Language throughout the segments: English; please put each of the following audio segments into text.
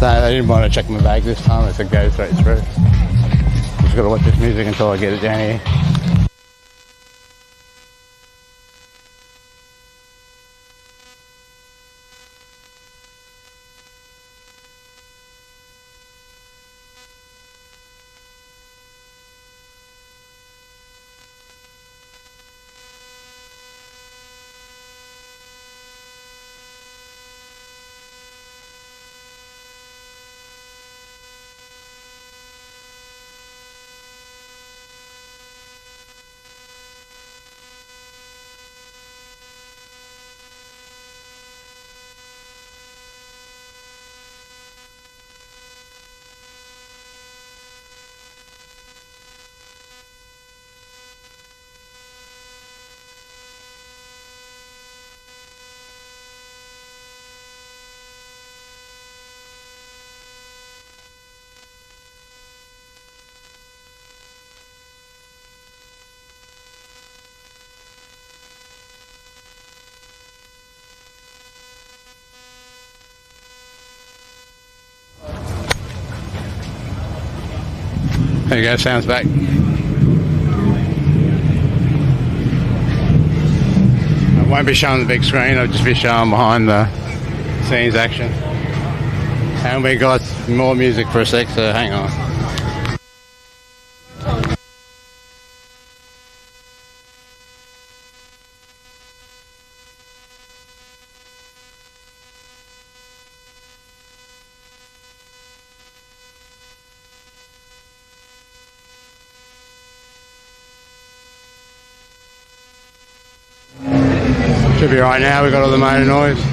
So I didn't want to check my bag this time. I said go straight through. Just got to watch this music until I get it down here. There you go, sounds back. I won't be showing the big screen, I'll just be showing behind the scenes action. And we got more music for a sec, so hang on. Should be right now, we've got all the motor noise.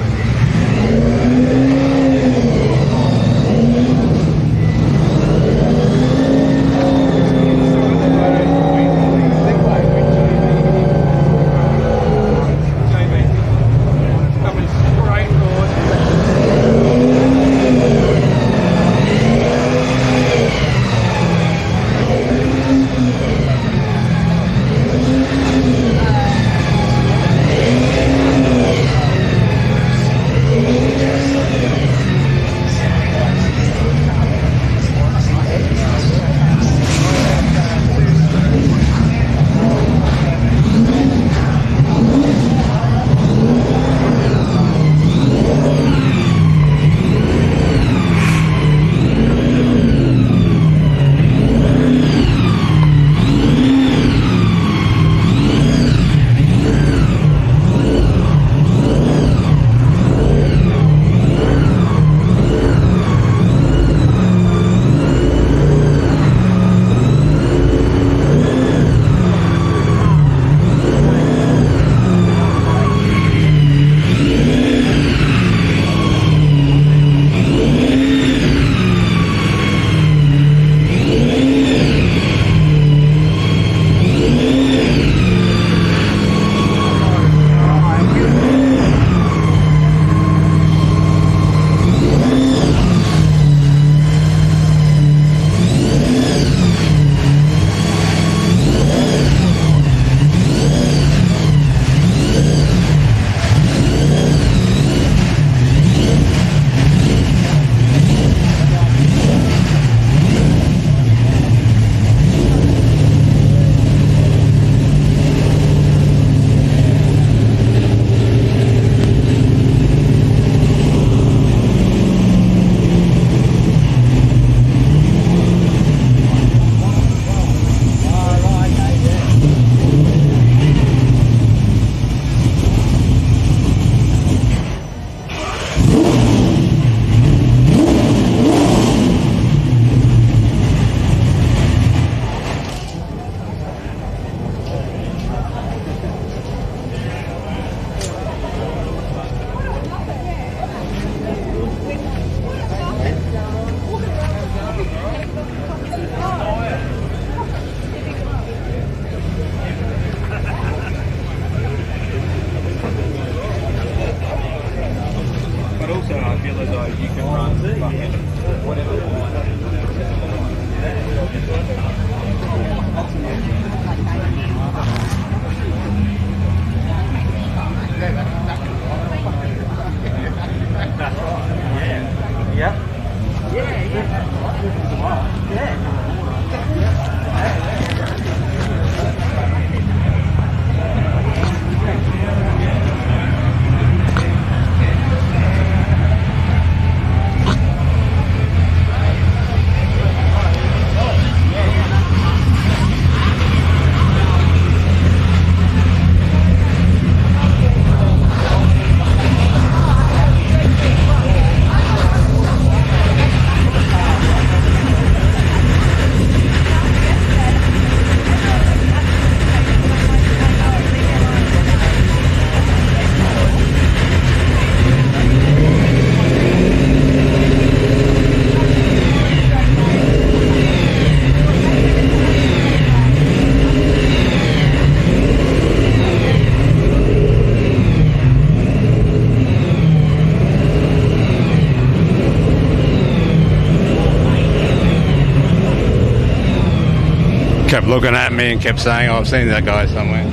Kept looking at me and kept saying, oh, I've seen that guy somewhere.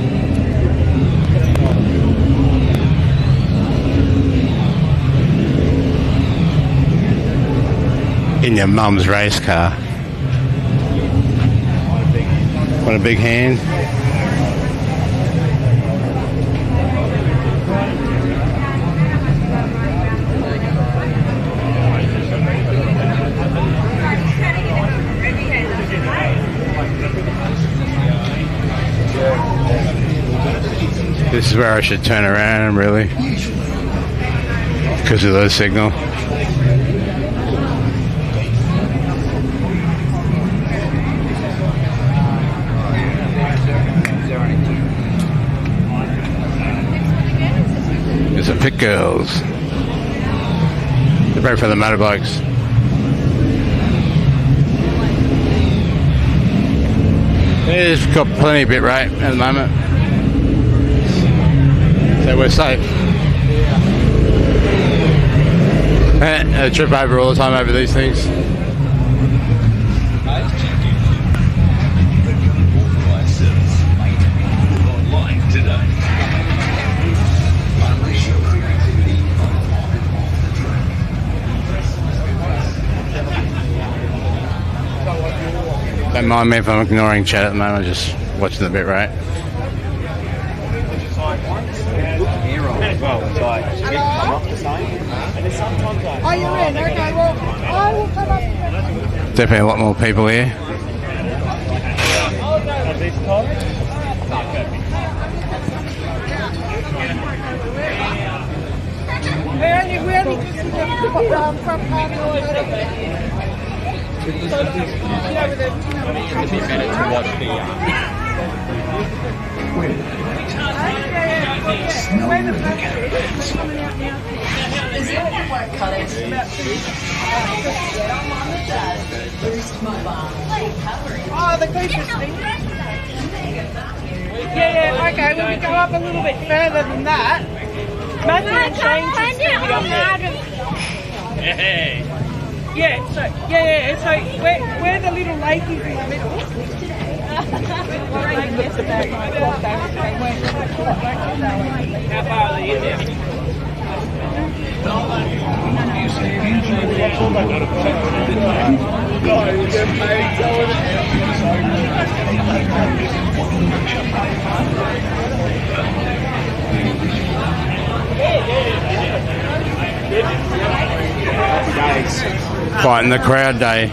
In your mum's race car. What a big hand. This is where I should turn around, really, because of the signal. There's some pit girls. They're ready for the motorbikes. They've got plenty of bit rate at the moment. So we're safe. I trip over all the time over these things. Don't mind me if I'm ignoring chat at the moment, I'm just watching the bit rate. Are you in? Okay, well, I will come up. Definitely a lot more people here. We only front part of oh, the closest thing. Yeah, okay, well, we go up a little bit further than that. Matthew and Shane can still be up there. Yeah, so where the little lake is in the middle. How far are they in there? Fighting the crowd day.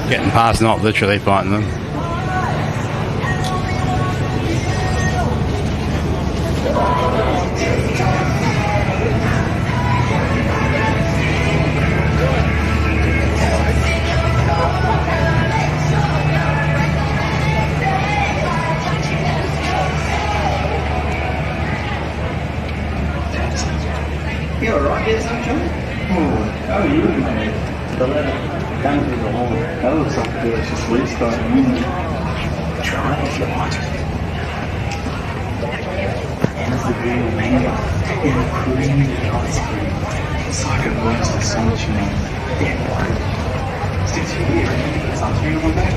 Getting past, not literally fighting them. You alright? Yes, I'm John. How are you, mate? Down through the hole. That looks like a delicious restart. Try if you want. There's the green mango in the creamy ice cream. It's like a burst of sunshine. Yeah, right. Since you're here, sunscreen on back.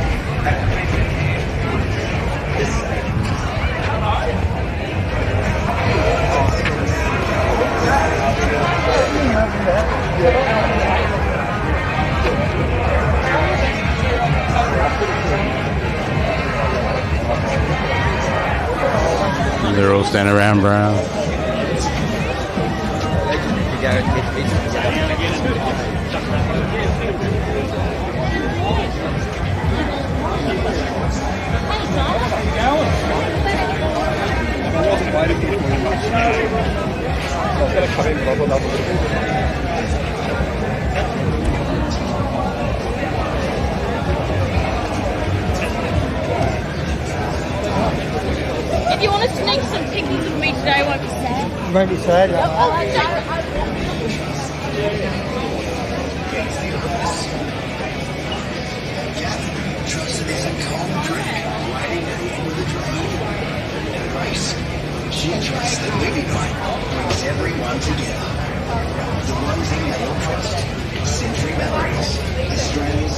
all stand around brown. If you want to sneak some pictures with me today, won't be sad. Won't be sad. She trusts that movie night brings everyone together. The one thing they all trust, Century Batteries, Australia's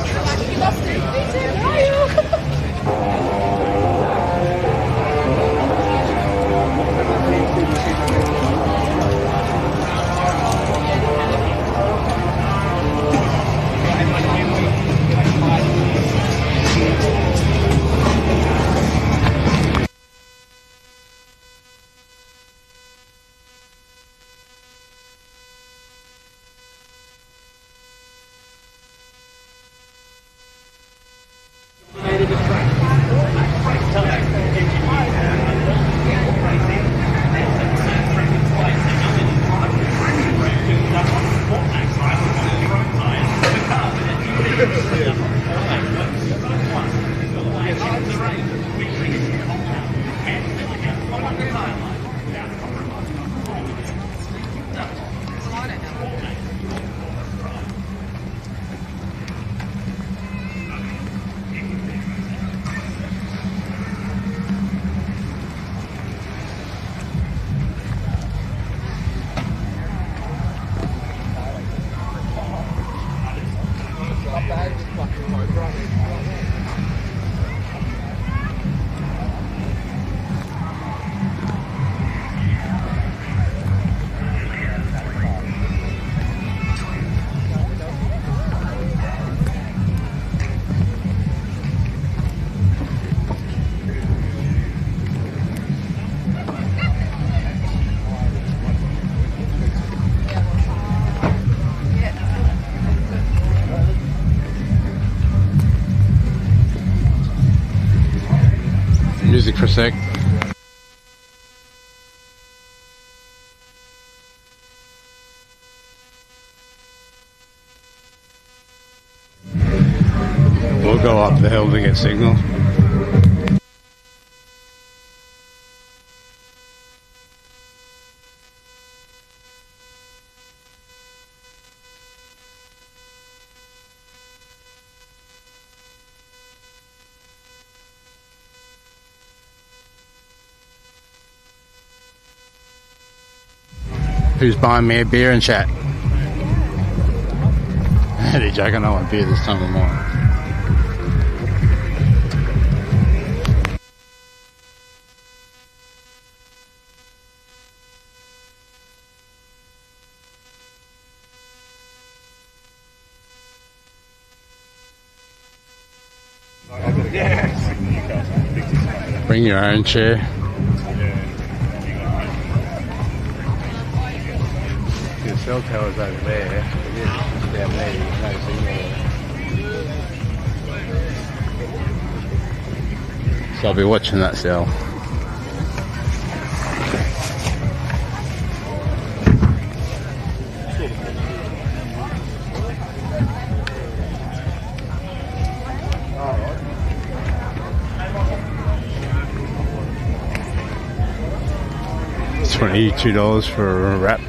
Music for a sec. We'll go up the hill to get signal. Who's buying me a beer and chat? Hey, Jack, I know what beer this time of morning. Bring your own chair. The cell tower's over there. It is down there. You can no signal. So I'll be watching that cell. $22 for a wrap.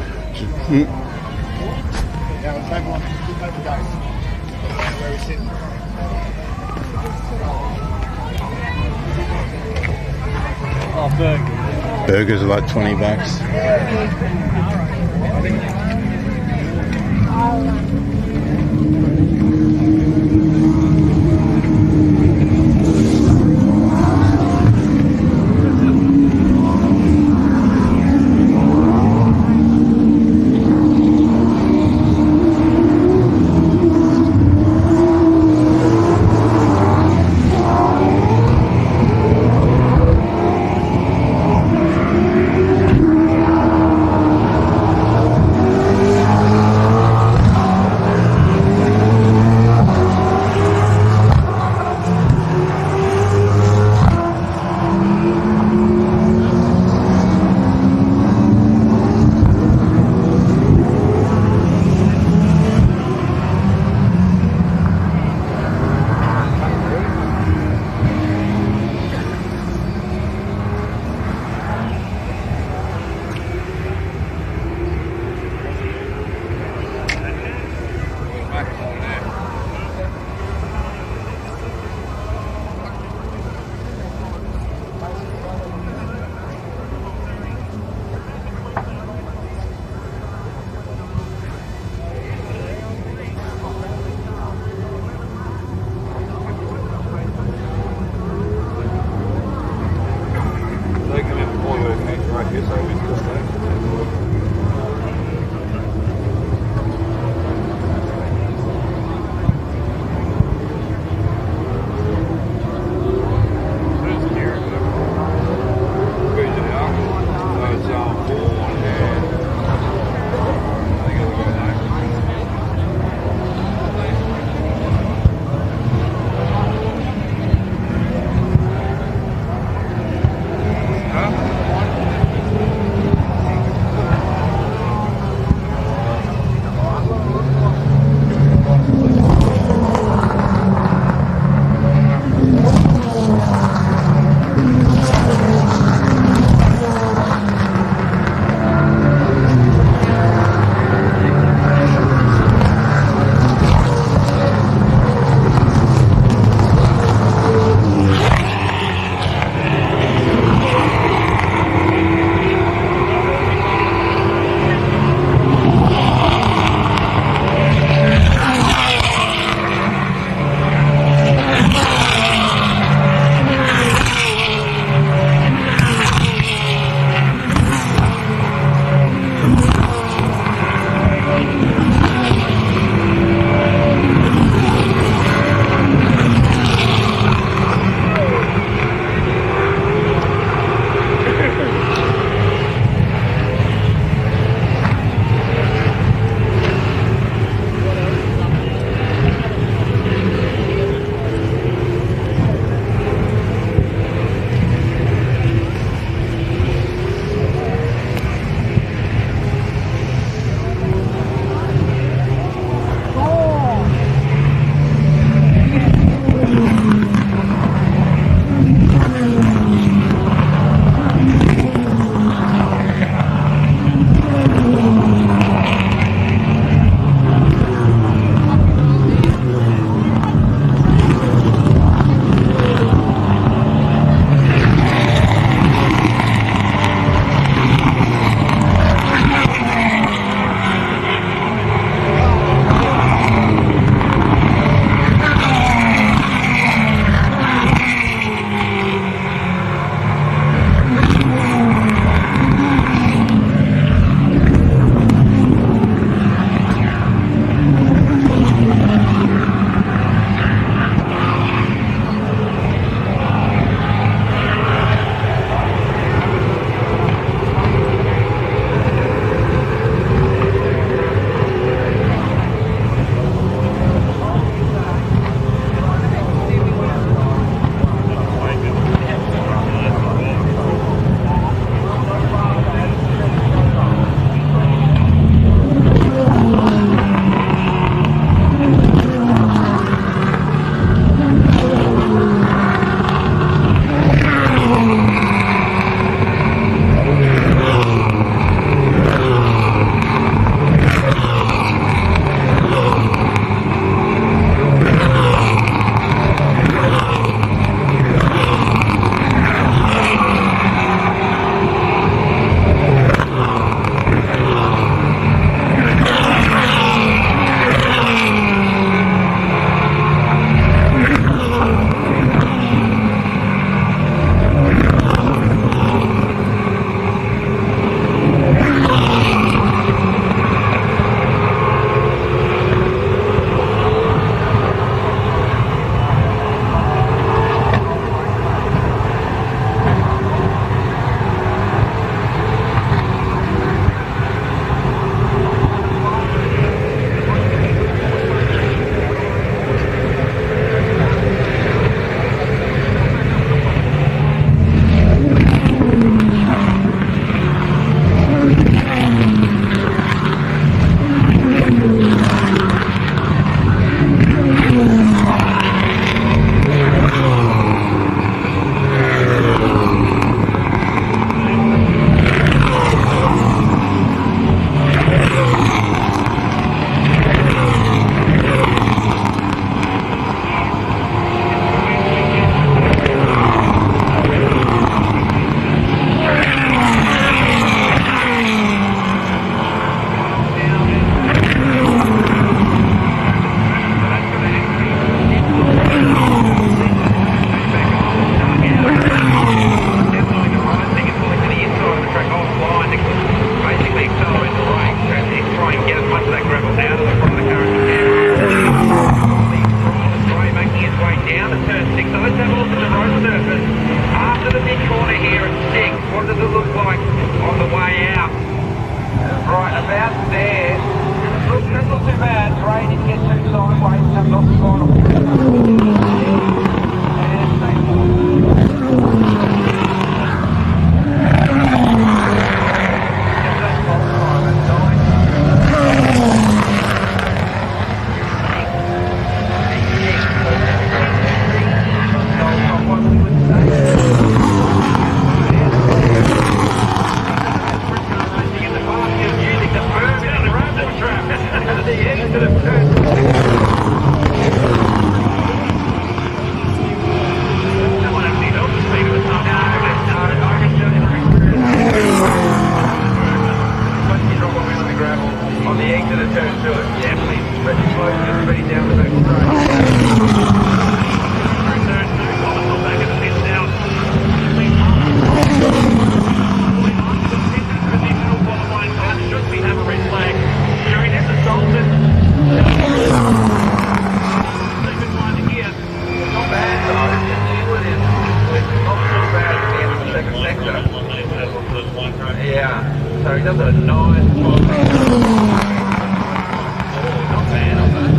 Burgers are like $20. do it. Yeah, please. Ready, close, just ready down the back straight. Turn 2, Thomas on back at the pit now. Traditional qualifying time. Should we have a red flag? During this assaulted. Second one here. Not bad though. Not too bad at the end of the second sector. Yeah. So he does a nice spot. Not bad on that.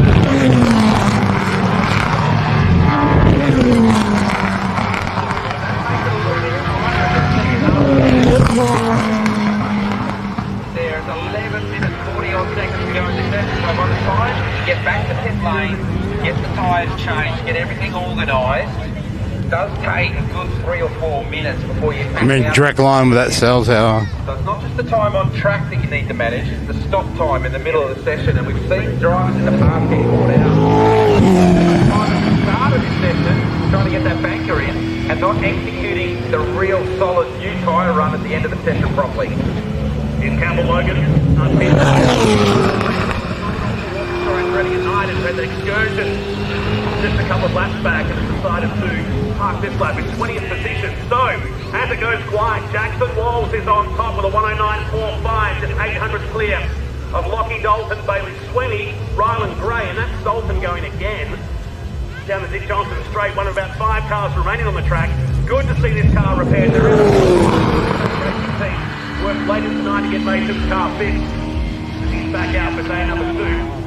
There's 11 minutes 40 odd seconds to go in this session, so by the time you get back to pit lane, get the tyres changed, get everything organised, it does take a good 3 or 4 minutes before you I mean, direct line with that cell tower. So it's not just the time on track that you need to manage, it's the stop time in the middle of the session, and we've seen drivers in the past get caught out. At the start of this session, trying to get that banker in, and not executing the real solid new tyre run at the end of the session properly. In Campbell Logan, unfit. Ready at night and had an excursion just a couple of laps back and has decided to park this lap in 20th position. So, as it goes quiet, Jackson Walls is on top with a 109.45, just 800 clear of Lockie Dalton, Bailey Sweeney, Ryland Gray, and that's Dalton going again down the Dick Johnson straight, one of about 5 cars remaining on the track. Good to see this car repaired. There is a racing team worked later tonight to get Mason's car fixed. He's back out for day number 2.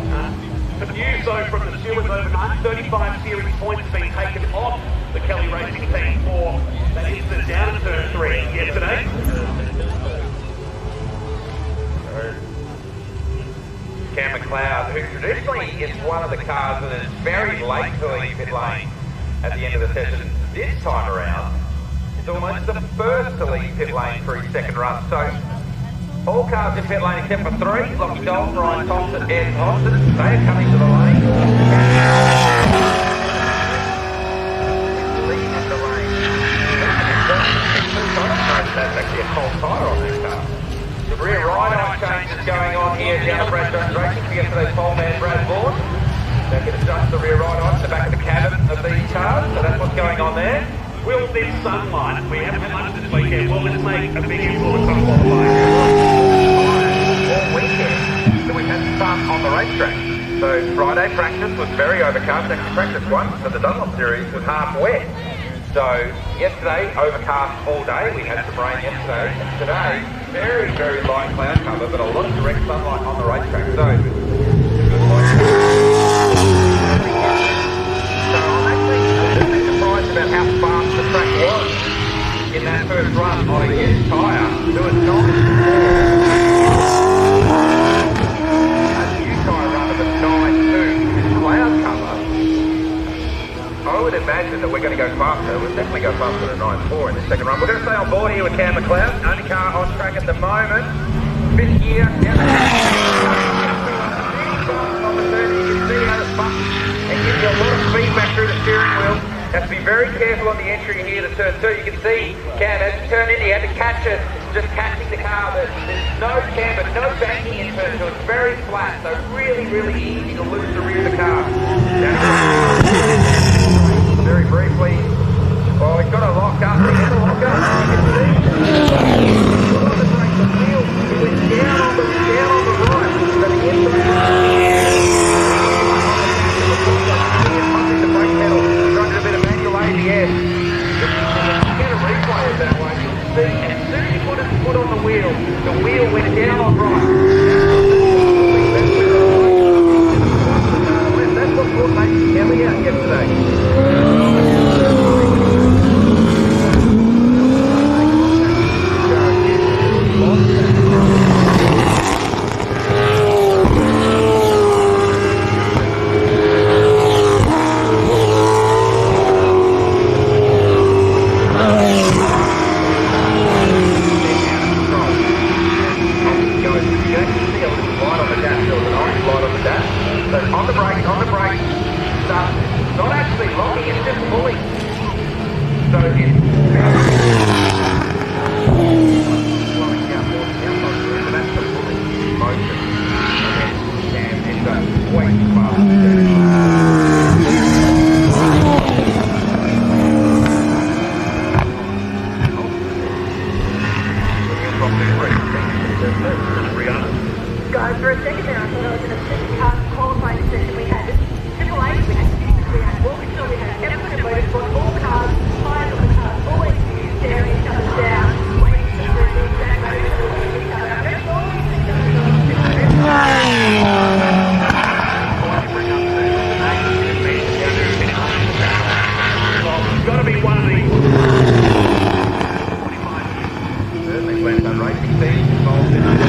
The news though from the stewards overnight, 35 series points being taken off the Kelly Racing team for that incident down in turn 3 yesterday. Cam McLeod, who traditionally is one of the cars that is very late to leave pit lane at the end of the session, this time around is almost the first to leave pit lane for his second run. So all cars in pit lane except for 3, Lockie Dalton, Ryan Thompson, Ed Thompson, they are coming to the lane. Leaving the lane. That's actually a cold tyre on this car. The rear ride-on change is going on here down at Brad Jones Racing for yesterday's pole man Brad Vaughan. They can adjust the rear ride-on to the back of the cabin of these cars, so that's what's going on there. Will this sunlight, we haven't had much this weekend, will this make a big influence on qualifying? All weekend that we've had sun on the racetrack. So Friday practice was very overcast, actually practice 1 for the Dunlop series was half wet. So yesterday, overcast all day, we had some rain yesterday, and today, very, very light cloud cover, but a lot of direct sunlight on the racetrack. So, I'm actually surprised about how fast the track was in that first run on a used tyre, doing 9. A new tyre run of a 9.2 with cloud cover. I would imagine that we're going to go faster. We'll definitely go faster than 9.4 in the second run. We're going to stay on board here with Cam McLeod. Only car on track at the moment. 5th gear. Down on the 30, you can see how the button and gives you a lot of feedback through the steering wheel. You have to be very careful on the entry here to turn 2. You can see Cam as you turn in, you have to catch it, just catching the car. There's no camber, no banking in turn 2. It's very flat, so really, really easy to lose the rear of the car. Very briefly. Well, we've got a lock up. We get the lock up. You can see. On the brake, the wheel. It went down on the right. So the pumping the brake pedal. Trying to do a bit of manual ABS. You get a replay of that one. You can see as soon as you put his foot on the wheel went down on right. That's what brought Mason Kelly out yesterday. Guys, for a second there, I thought I was in a supercar qualifying session. We had Triple H, we had Six, we had Walkinshaw, we had Epsom Motorsport, all cars, five of the cars, always staring each other down, waiting for the exact moment to look at each other. That's all these things It's got to be one of these. 45 certainly when the racing team involved in it.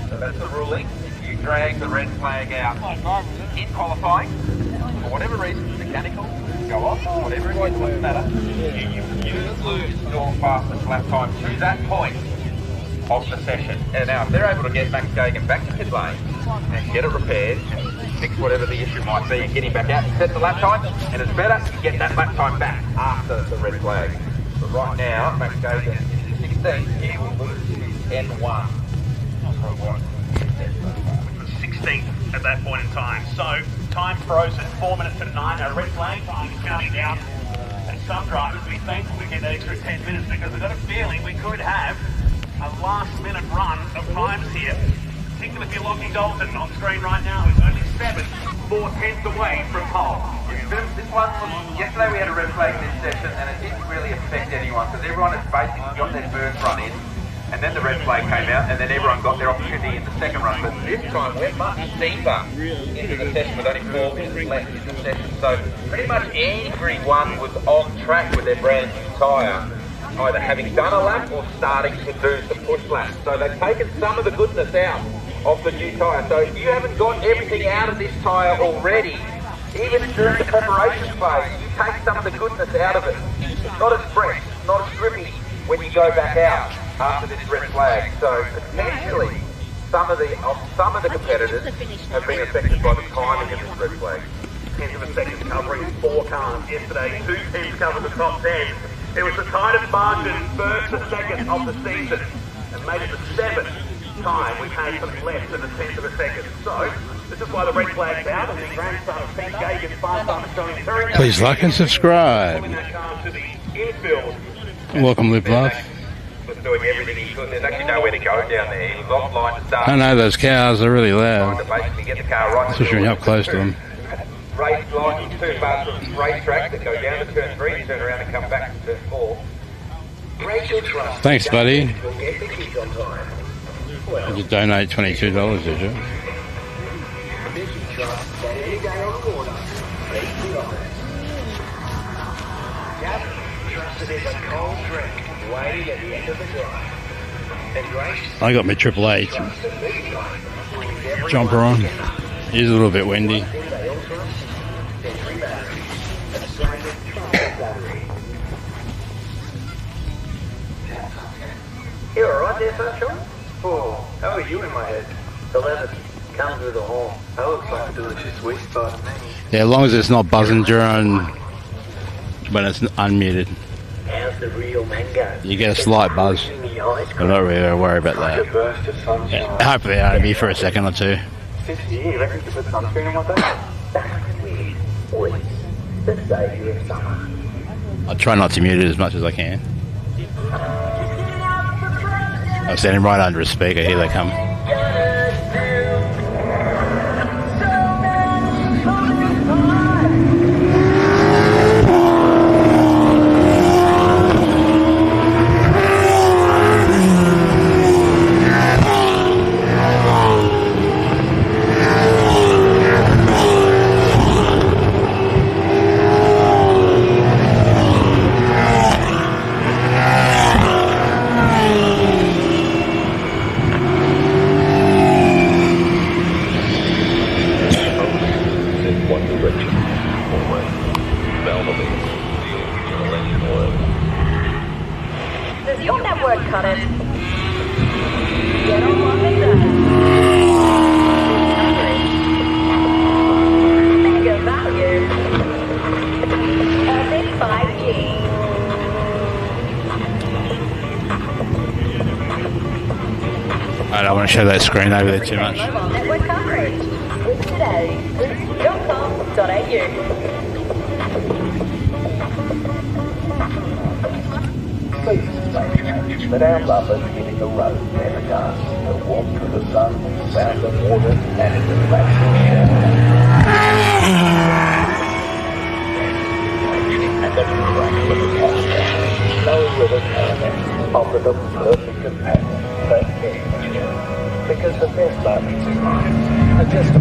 So that's the ruling. You drag the red flag out in qualifying. For whatever reason, mechanical, go off, whatever it is, doesn't matter. You lose your fastest lap time to that point of the session. And now, if they're able to get Matt Mingay back to pit lane and get it repaired and fix whatever the issue might be and get him back out and set the lap time, and it's better to get that lap time back after the red flag. But right now, Matt Mingay is 16, he will lose his N1. Which was 16th at that point in time. So time frozen, 4 minutes to 9. Red flag time is counting down. some drivers will be thankful to get that extra 10 minutes because I've got a feeling we could have a last-minute run of times here. Particularly if you're locking Dalton on screen right now, who's only 7/4 away from pole. This one was, yesterday we had a red flag this session and it didn't really affect anyone because everyone has basically got their first run in and then the red flag came out and then everyone got their opportunity in the second run. But this time we're much deeper into the session with only 4 minutes left in the session. So pretty much everyone was on track with their brand new tyre, either having done a lap or starting to do the push lap. So they've taken some of the goodness out of the new tyre. So if you haven't got everything out of this tyre already, even during the preparation phase, you take some of the goodness out of it. It's not as fresh, not as grippy when you go back out after this red flag. So potentially some of the competitors have been affected by the timing of this red flag. Tenth of a second covering 4 cars yesterday. 2 teams covered the top 10. It was the tightest margin, first and second of the season, and made it the 7th time we've had some less than a 10th of a second. So this is why the red flag's out, and the grandson of Matt Mingay gets fast time showing very. Please like and subscribe. That car to the infield. Welcome, Live Life. Was doing everything he could. There's actually nowhere to go down there. He was offline to start. I know those cows are really Trying loud, to basically get the car right. especially when you're up close to them. Race line 2 bars from race tracks that go down to turn 3, turn around and come back to turn 4. Rachel Trust. Thanks, buddy. Will get the kids on time. Well, Did you donate $22, did you? Vicky Trust that any day on the water, beat the honors. Gavin trusted as a cold drink waiting at the end of the drive. And Grace I got my Triple H trusted Big Guy. jumper on. It is a little bit windy. They all trust Century Batteries. And Stunt Bike Battery. You alright there, Sunshine? Oh, how are you in my head? The leather comes with a horn. That looks like a delicious sweet spot. Yeah, as long as it's not buzzing during when it's unmuted. How's the real mango? You get a slight buzz. I'm not really worried about Like a that. burst of sunshine. Yeah, hopefully it'll be for a second or two. 50 years, you reckon you put sunscreen on my face? That's weird. Always the savior of summer. I try not to mute it as much as I can. I'm standing right under a speaker. Here they come. Does your network cut it? Get on one with that. Mega value. Perfect 5G. I don't want to show that screen over there too much. Mobile network coverage. Book today. Boost.com.au. But our lovers hitting the road never does. The walk through the sun, round the water, and in the relaxing shower. And the crack of the cocktail, snowy river caravans offer the perfect companion for any journey. Because the best moments in life are just a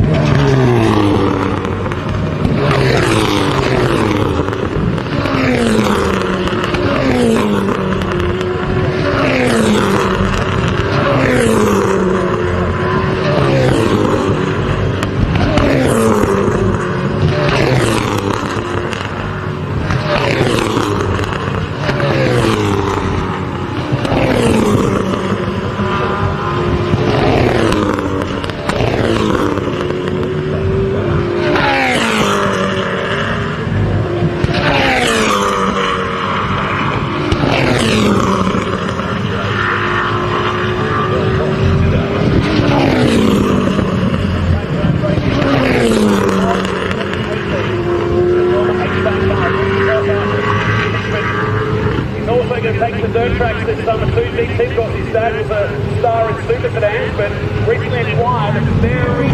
tracks this summer too. DT got his dad was a star in super sedans, but recently acquired a very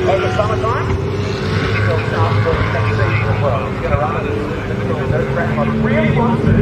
over summertime. He's got start for the next season as well. He's going to run it as those track mods really wants to.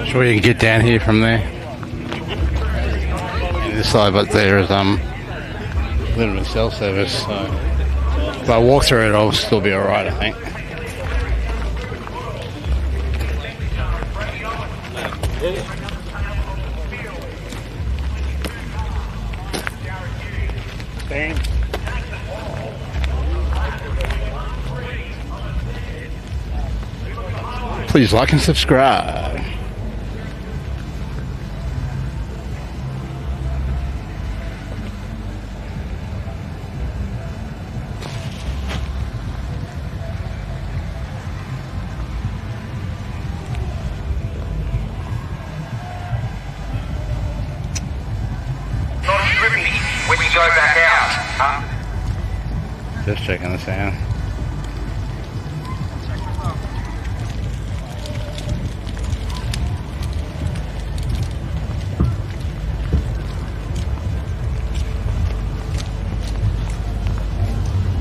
Sure, you can get down here from there. This side, but there is a little bit of cell service. So if I walk through it, I'll still be alright, I think. Please like and subscribe. Just checking this out.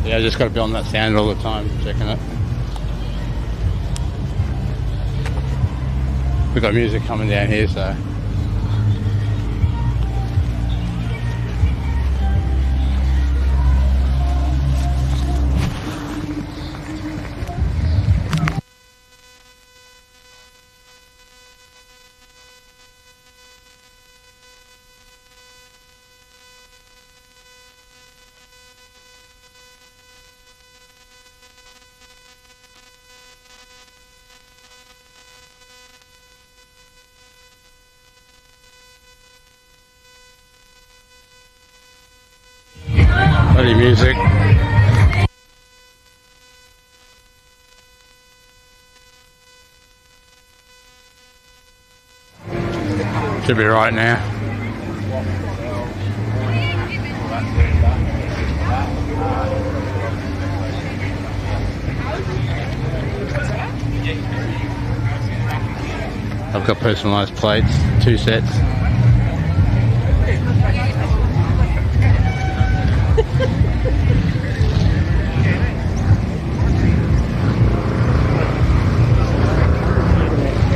Yeah, I just got to be on that sound all the time, checking it. We've got music coming down here, so. music. Should be right now. I've got personalised plates, 2 sets.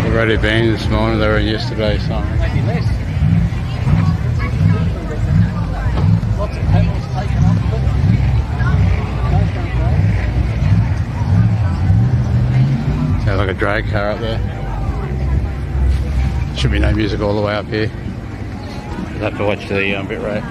They've already been this morning, they were in yesterday, so. Sounds like a drag car up there. Should be no music all the way up here. You'll have to watch the bit rate.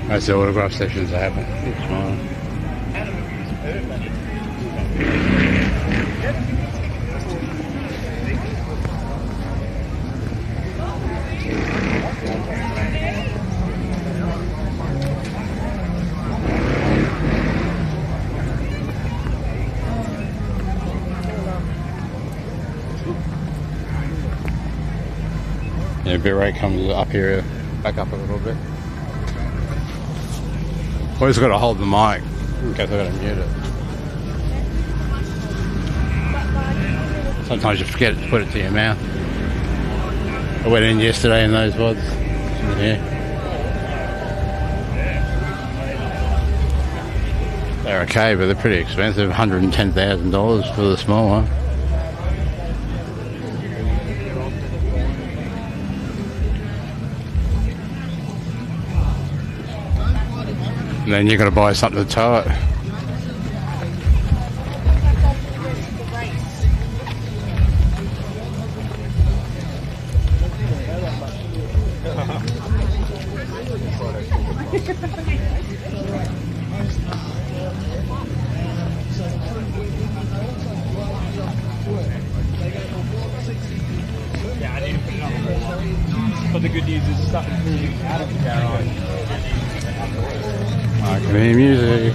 That's the autograph sessions that happen this morning. Yeah, bit rate comes up here, back up a little bit. Always got to hold the mic in case I've got to mute it. Sometimes you forget to put it to your mouth. I went in yesterday in those VODs. Yeah. They're okay, but they're pretty expensive. $110,000 for the small one. And then you've got to buy something to tow it. But the good news is stuff is moving out of the garage. I can hear music.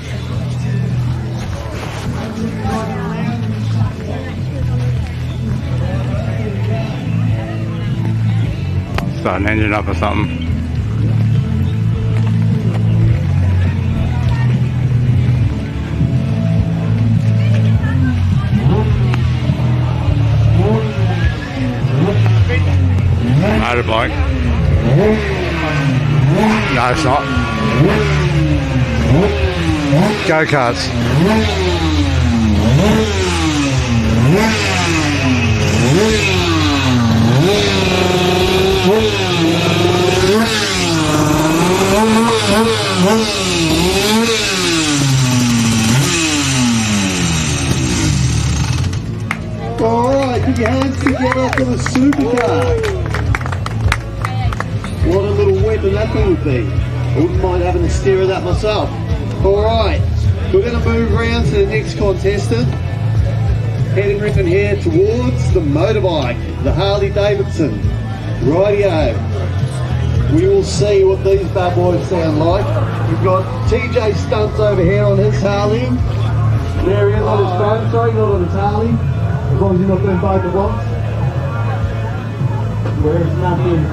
Start an engine up or something. Motorbike. No, it's not. Go-karts. Alright, put your hands together for the supercar. What a little weapon that thing would be. I wouldn't mind having a steer of that myself. Alright, we're going to move around to the next contestant. Heading ripping here towards the motorbike, the Harley Davidson. Rightio. We will see what these bad boys sound like. We've got Tjay Stunz over here on his Harley. There he is on his phone, sorry, not on his Harley. As long as you're not doing both at once. Where's nothing?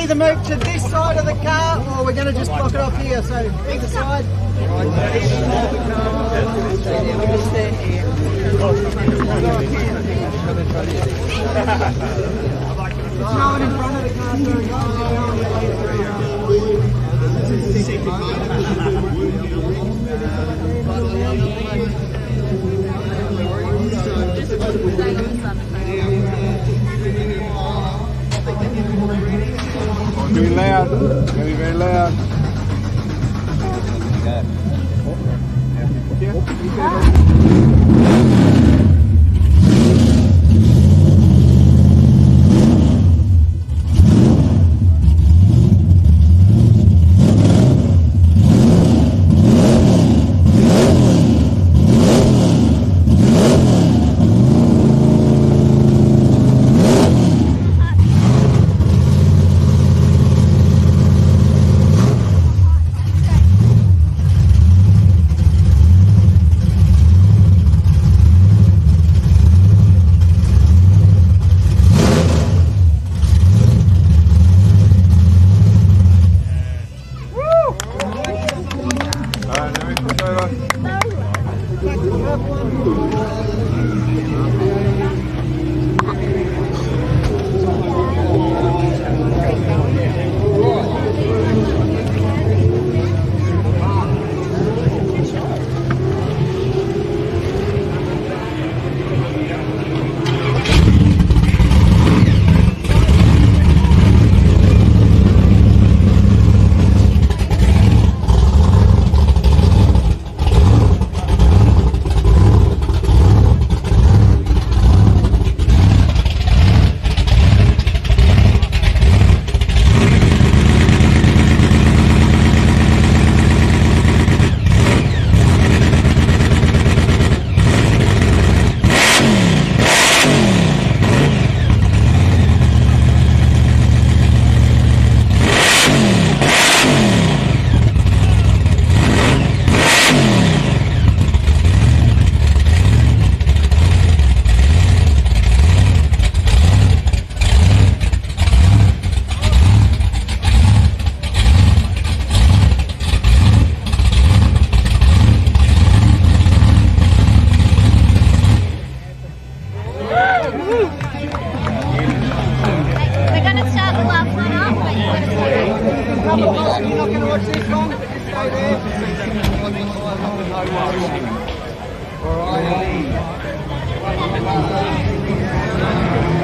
either move to this side of the car or we're going to just block it off here. So either side. There's no one in front of the car, sorry Very loud, very, very loud.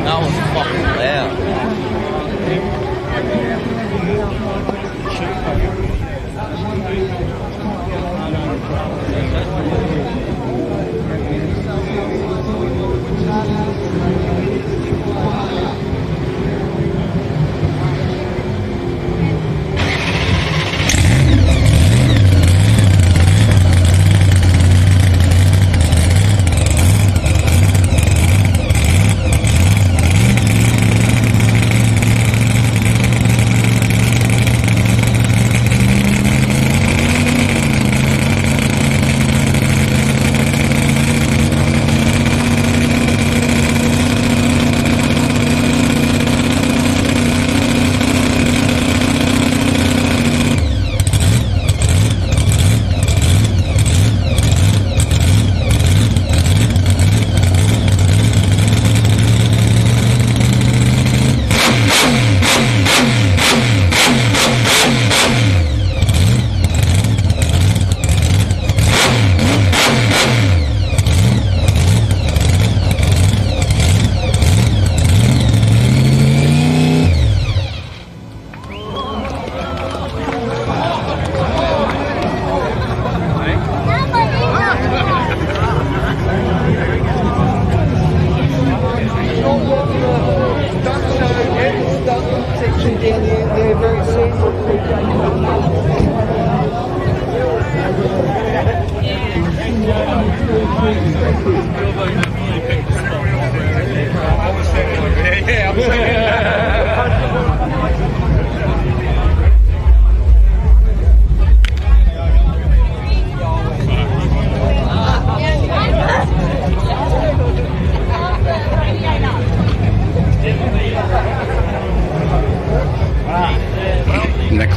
That was fucking loud.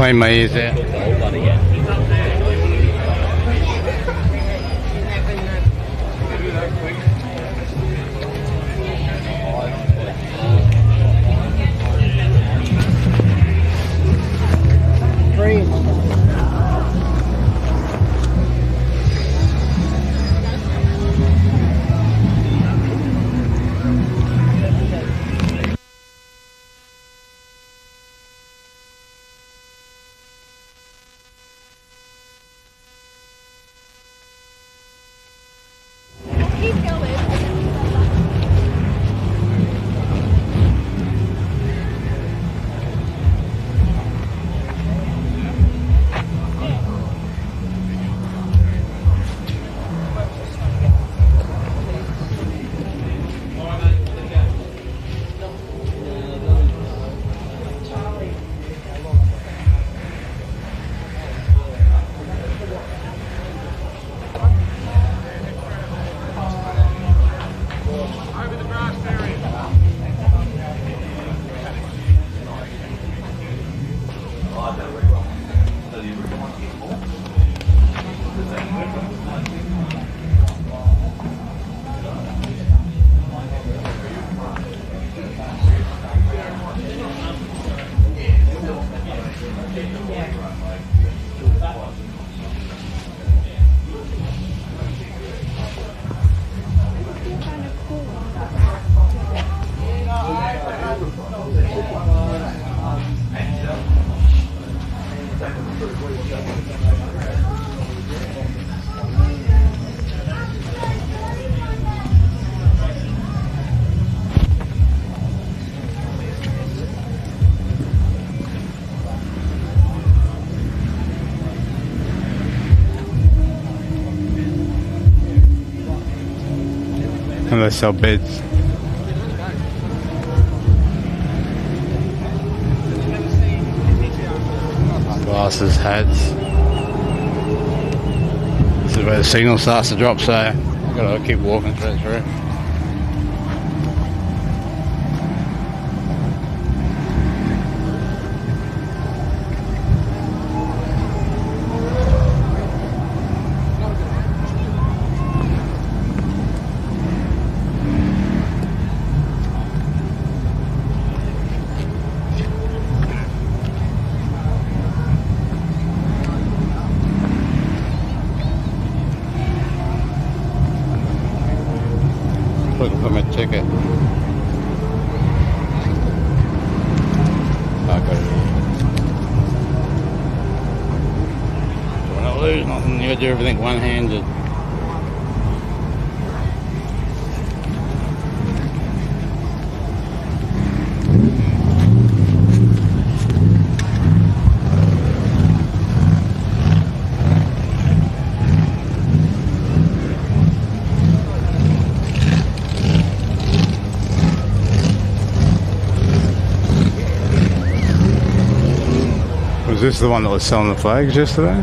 clean my ears out. And they sell beds. Glasses, hats. This is where the signal starts to drop, so I've got to keep walking straight through. Looking for my ticket. Okay. Don't want to lose nothing. You got to do everything one-handed. Was this the one that was selling the flags yesterday?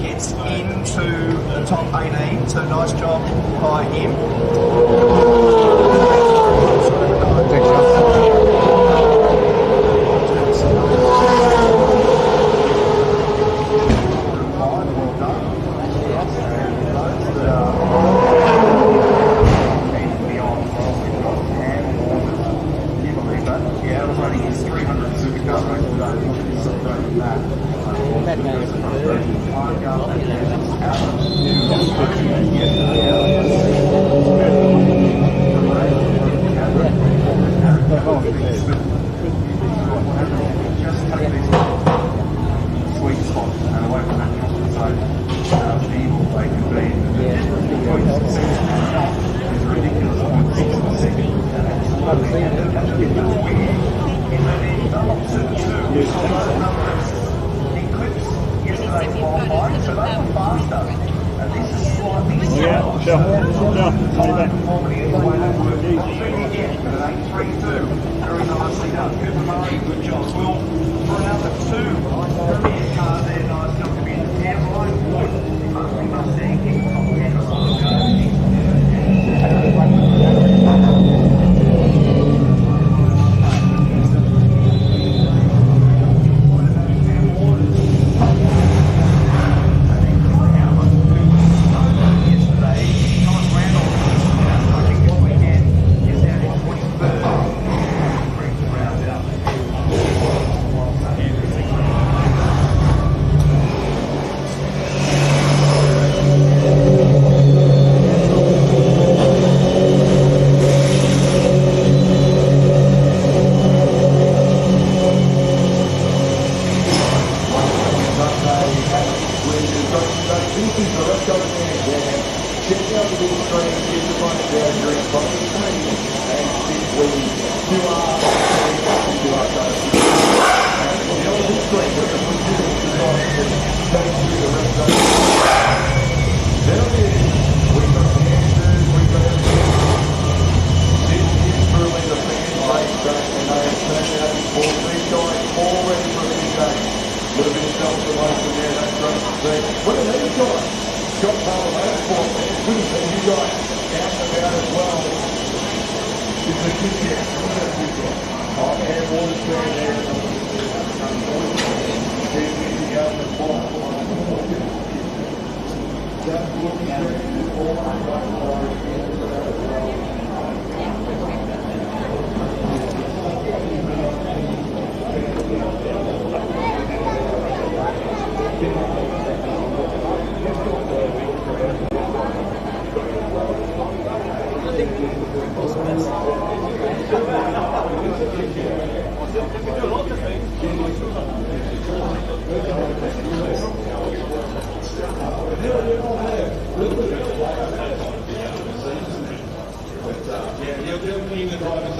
gets into the top 18, so nice job by him.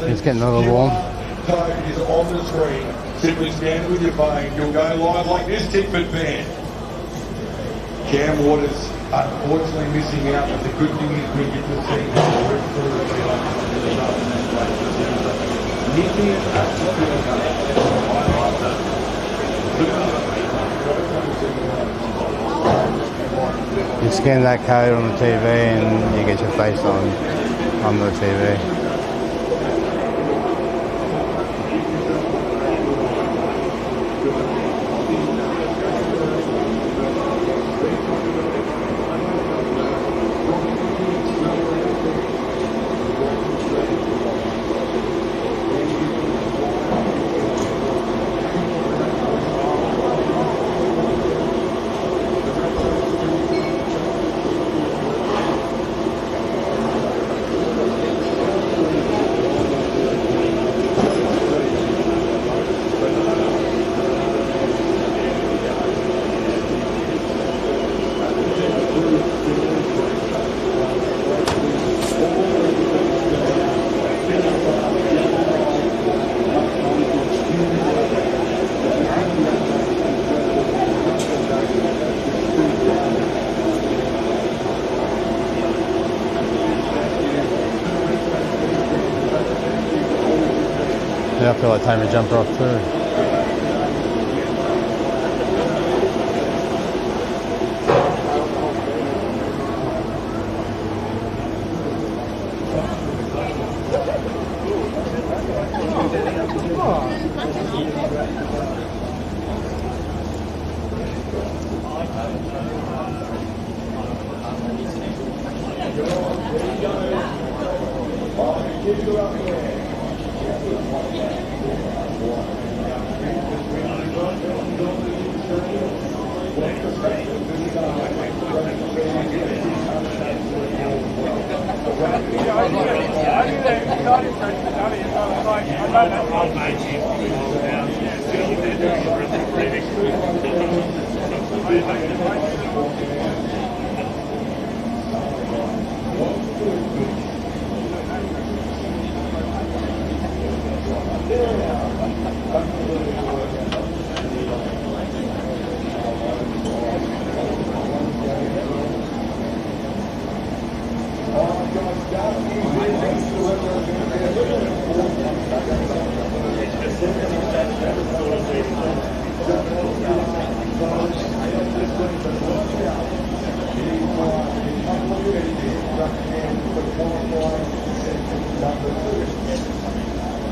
It's getting a little warm. Code is on the screen. Simply stand with your phone. You'll go live like this Tickford fan. Cam Waters unfortunately missing out, but the good thing is we get to see You scan that code on the TV and you get your face on the TV. Yeah, I feel like time to jump off too.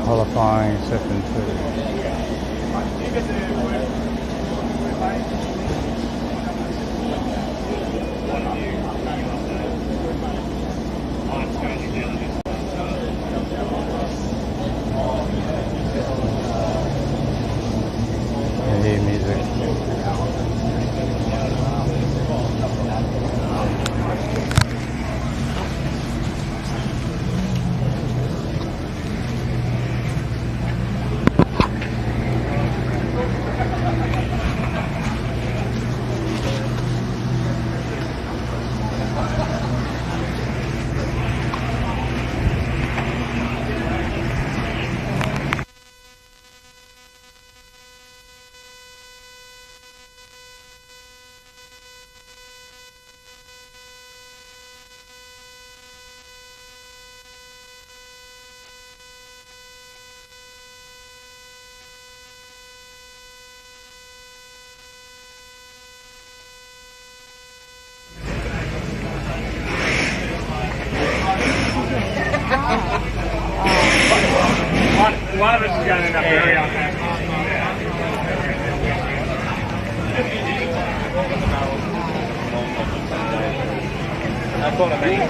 Qualifying second, third. I hear music. One of us is going to end up very unhappy. That's what I mean.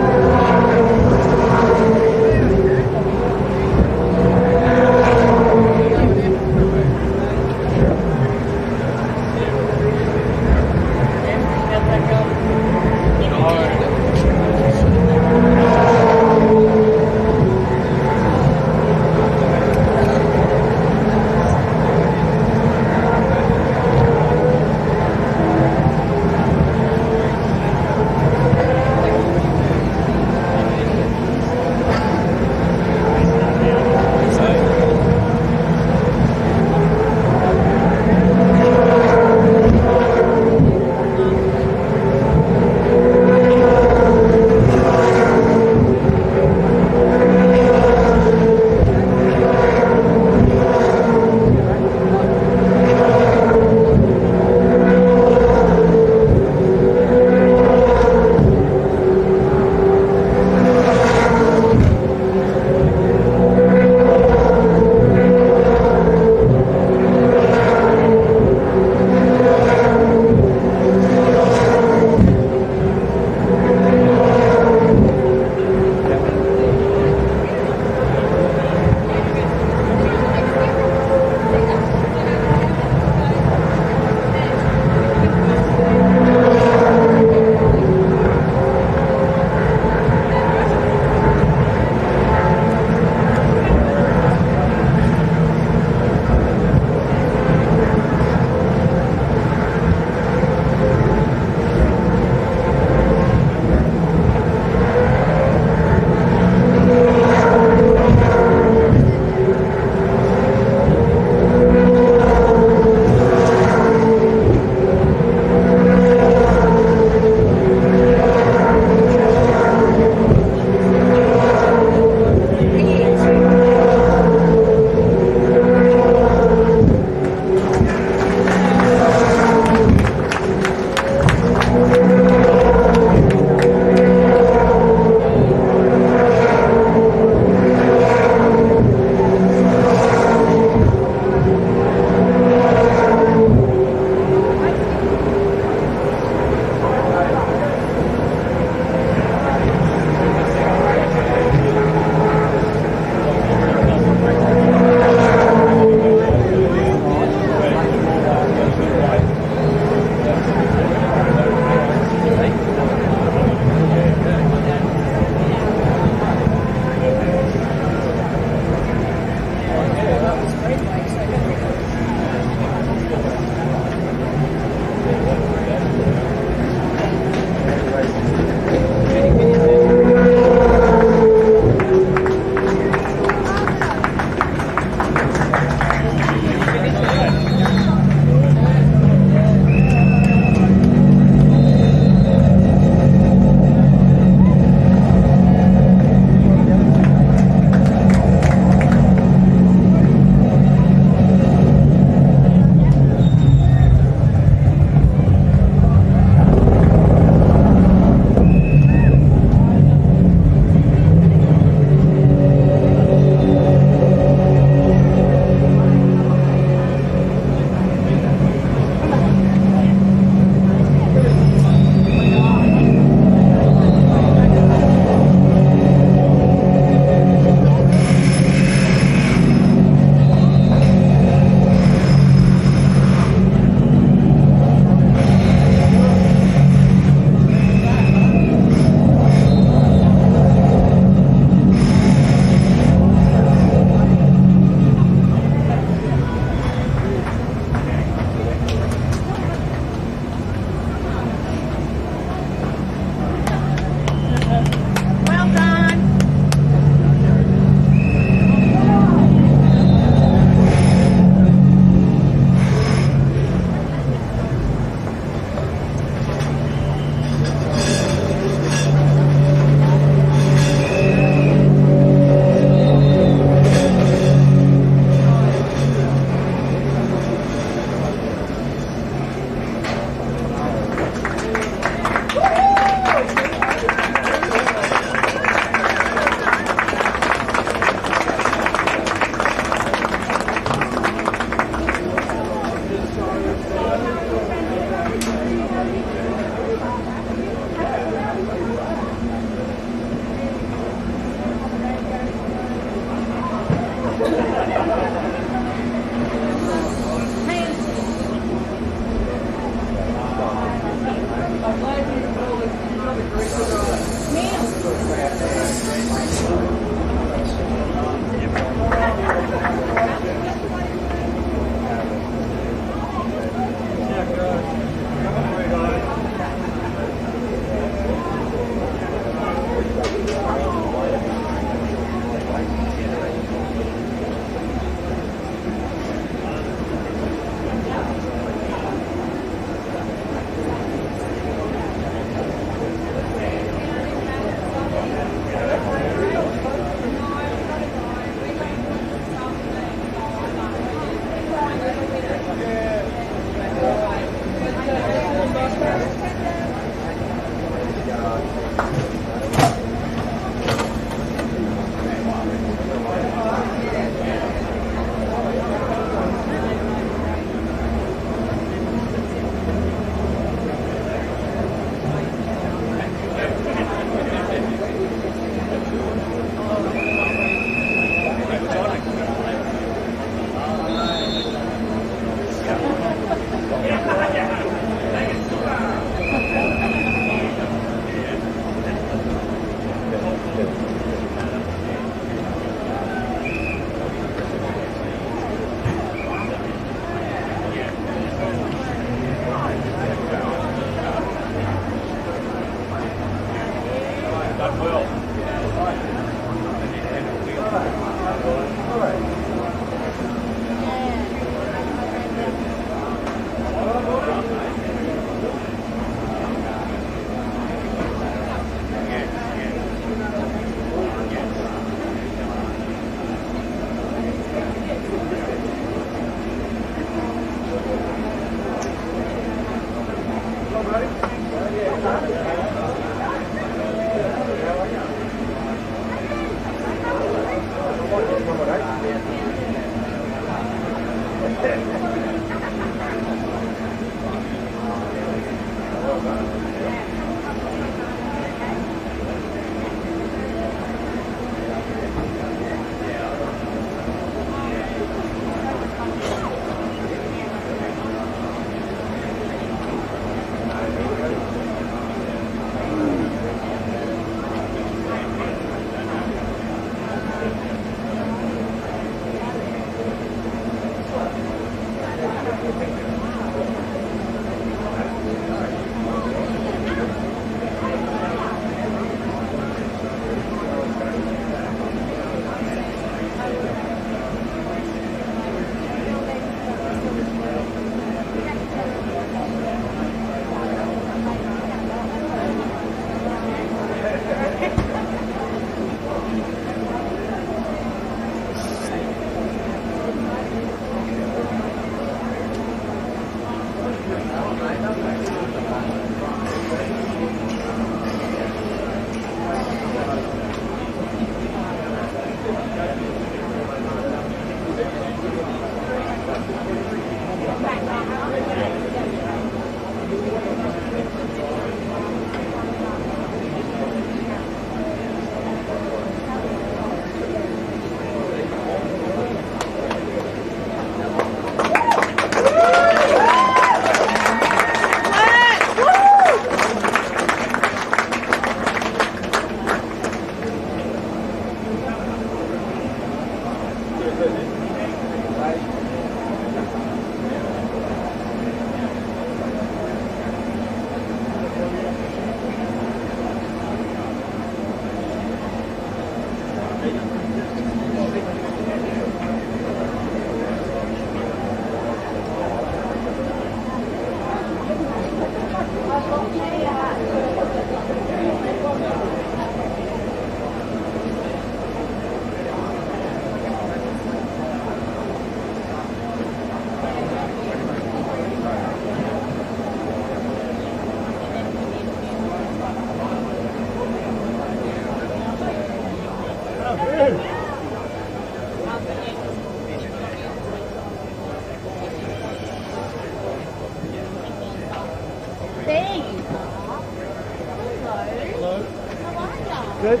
Good.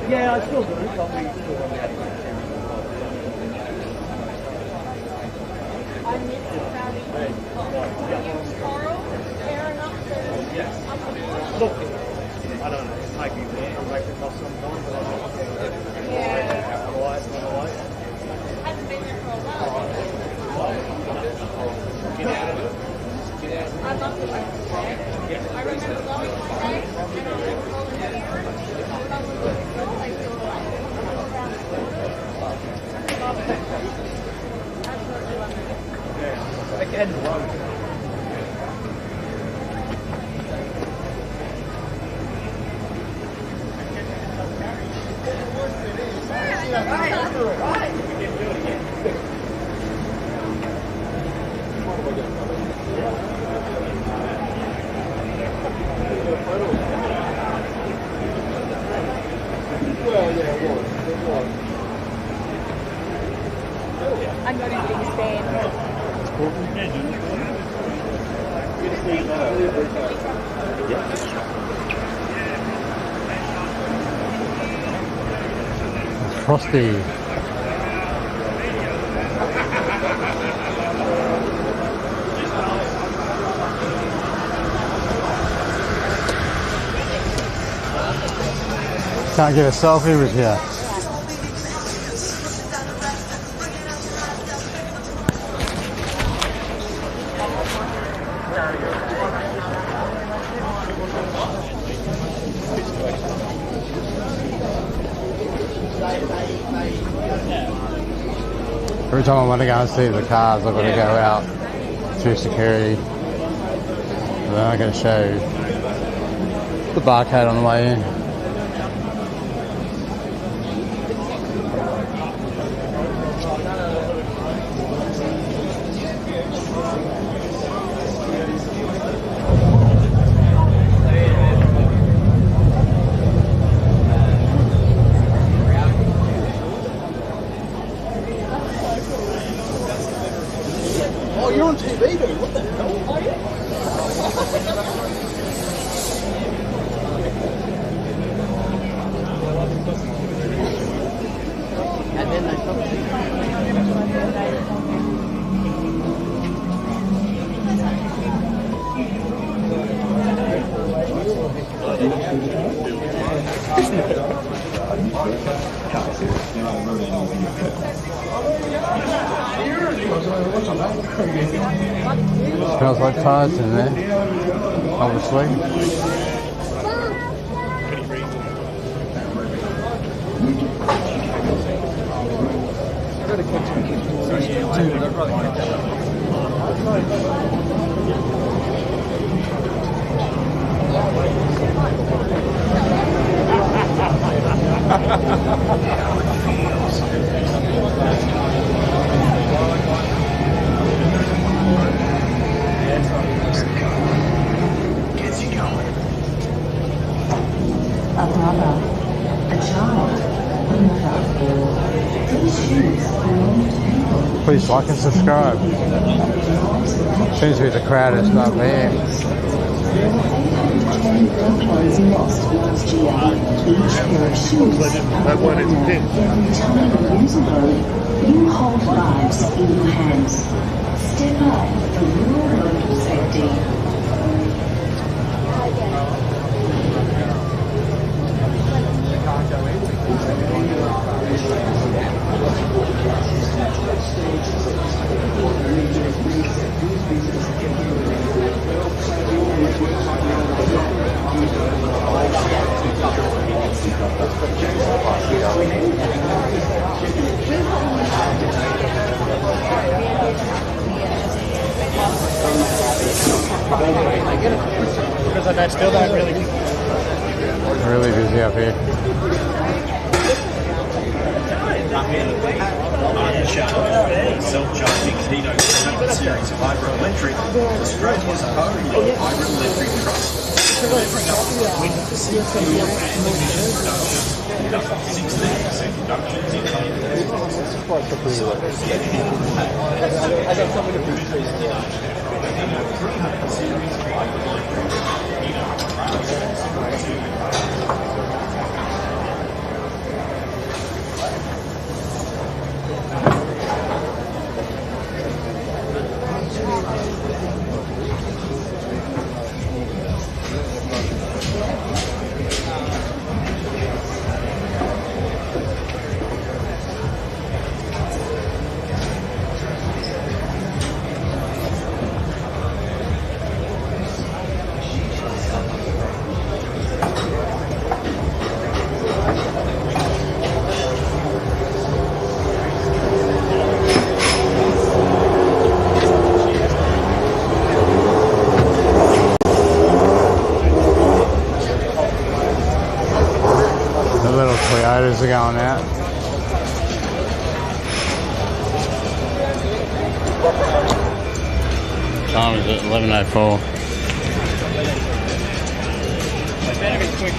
Yeah, I still do. Probably still on the Look, I don't know, it's making me come back to cost some time, but I don't know. Why it's not away. Hasn't been there for a while. I love the way it's there. I remember going one day and I was rolling here and someone was rolling to the right. Absolutely wonderful. Yeah, again, I'm not a big fan. Frosty. Can't get a selfie with you. Every time I want to go and see the cars, I've got to go out through security. And then I'm going to show the barcode on the way in. Oh, you're on TV, dude. What the hell? Oh, yeah. And then they Smells like tires in there, obviously. A brother, a child, a mother. These shoes belong to people. Please like and subscribe. Seems to be the crowd is not there. 810 Repcos lost last year. Each pair of shoes are branded. Every time you use a boat, you hold lives in your hands. Step up for your local safety. Because I still don't really. Really busy up here. Self-charging Hino series of IRL electric, Australia's only IRL electric truck. Delivering up to wind for 16% reductions in Toyotas are going out. Time is at 11:04. Better be quick.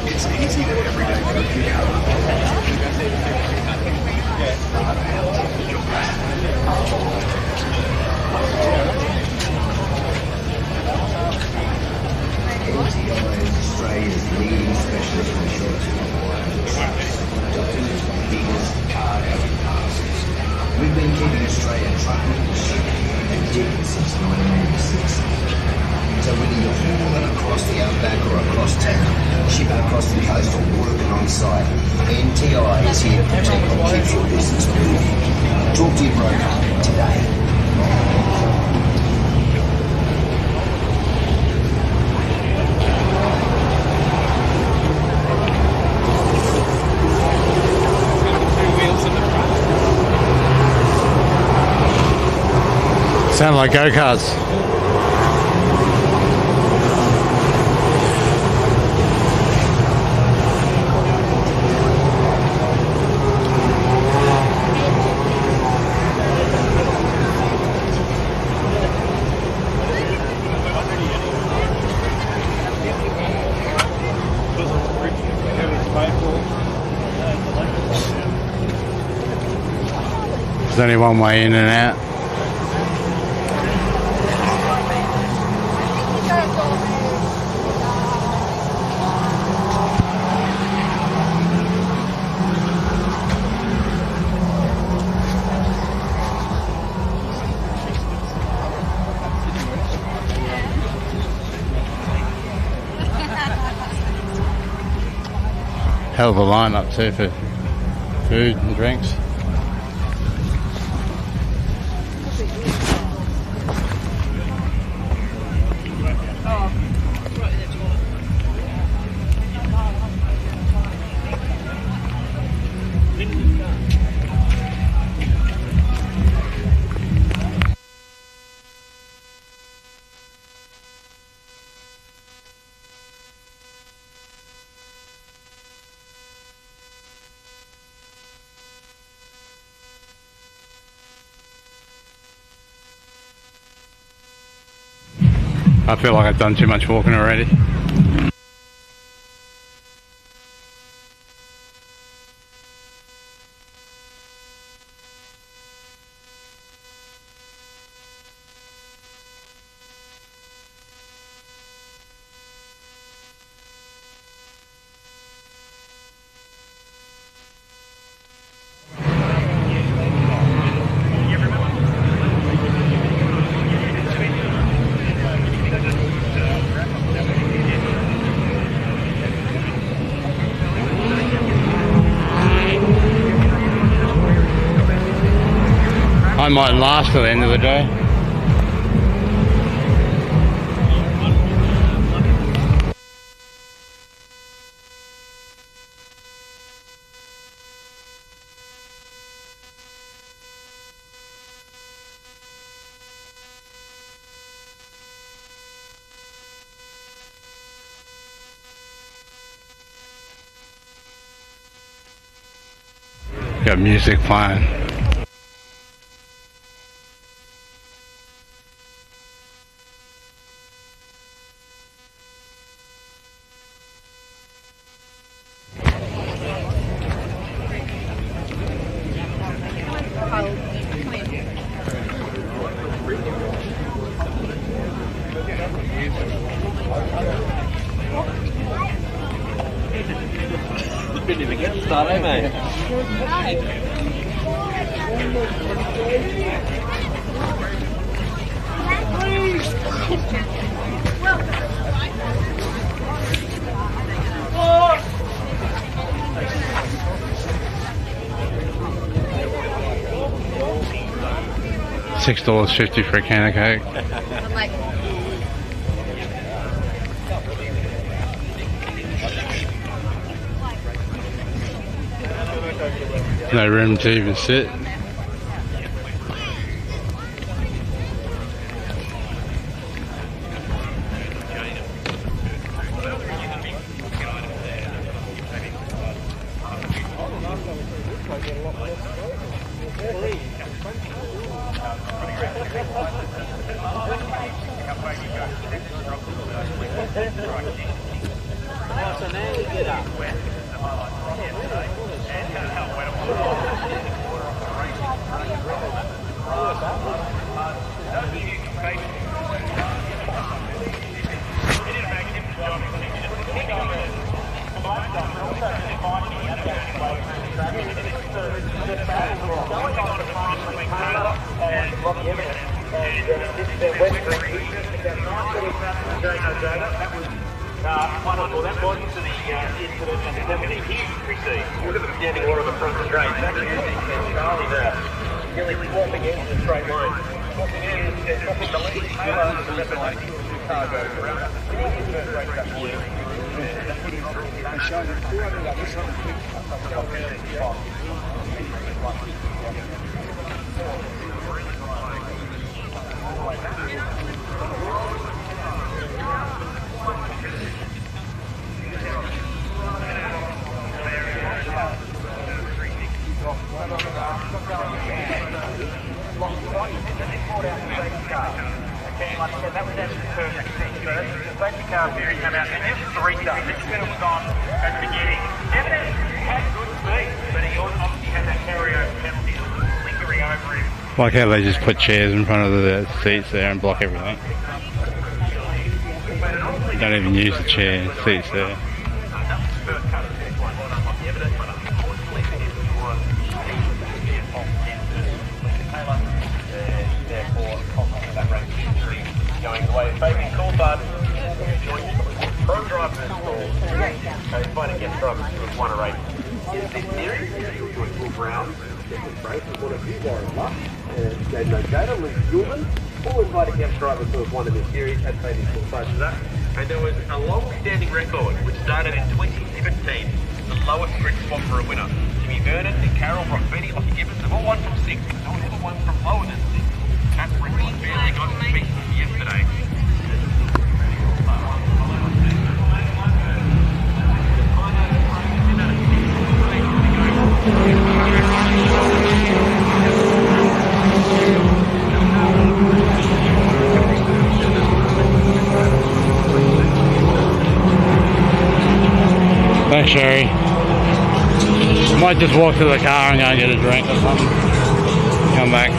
It's easy to everyday cooking Australia's leading specialist insurance provider. Biggest car housing cars. shipping across the coast or working on site. NTI is here to protect and keep your business moving. Talk to your broker today. Sound like go-karts. There's only one way in and out. Hell of a lineup too for food and drinks. I feel like I've done too much walking already. I might last till the end of the day. Got music playing. Didn't even get started, eh, mate? $6.50 for a can of Coke. No room to even sit. That was wonderful. That was to the incident and definitely huge receipt. Look at the standing order of the front straight. That's Charlie there. Nearly swapping into the straight line. Swapping in, swapping the lead. Taylor and the representing car goes around. Winning his first race that year. That was actually perfect. So the safety car theory came out, and this is the restart. This is when it was on at the beginning. Evidence had good speed, but he obviously had that carryover penalty lingering over him. Like how they just put chairs in front of the seats there and block everything. You don't even use the chair seats there. Going the way of Fabian Coulthard, pro driver installed. He's fighting against drivers who have won a race. In this series, you'll join Will Brown, second race with one of you, Warren Luck, and Jaden O'Gara, Luke Gilman, all invited against drivers who have won in this series at Fabian Coulthard to that. And there was a long-standing record which started in 2017, the lowest grid spot for a winner. Jimmy Vernon, Nick Carroll, Brock Beatty, Lockie Gibbons have all won from 6, but no one ever won from lower than 6. That's record barely got to speak yesterday. Thanks, Sherry. Might just walk to the car and go and get a drink or something. Come back.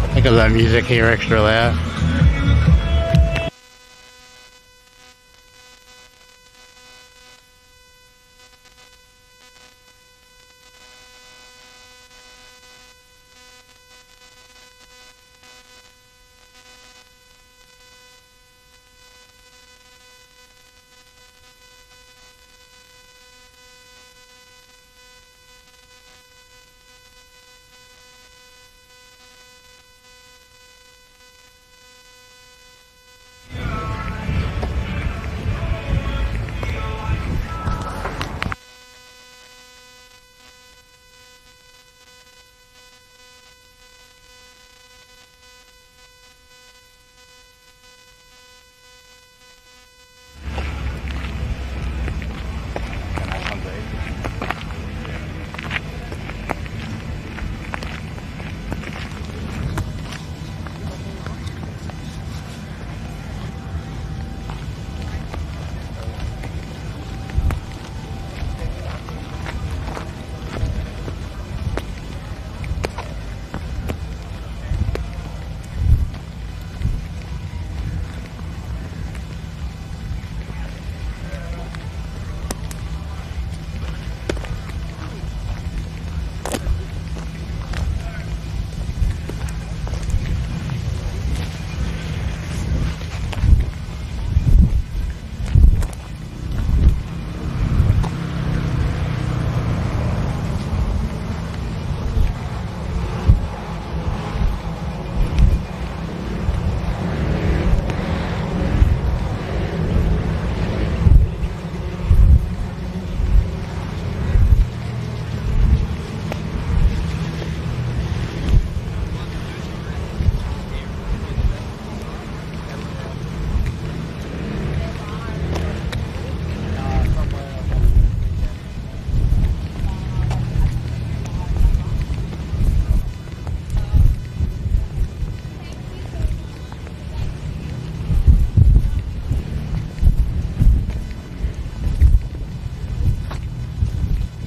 I think of that music here extra loud.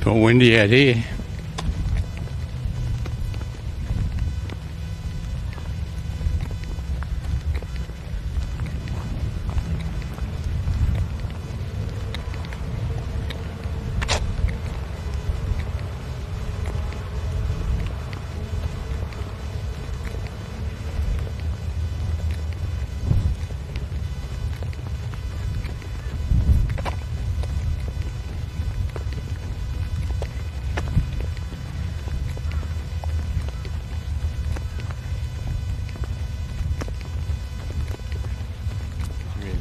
Got windy out here.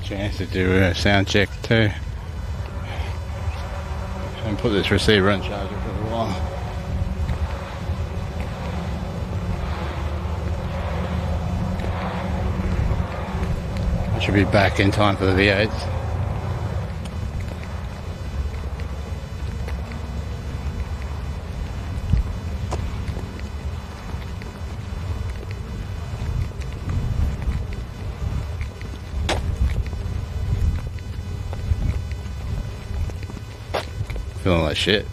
Chance to do a sound check too and put this receiver on charger for a while. I should be back in time for the V8s. Feeling like shit.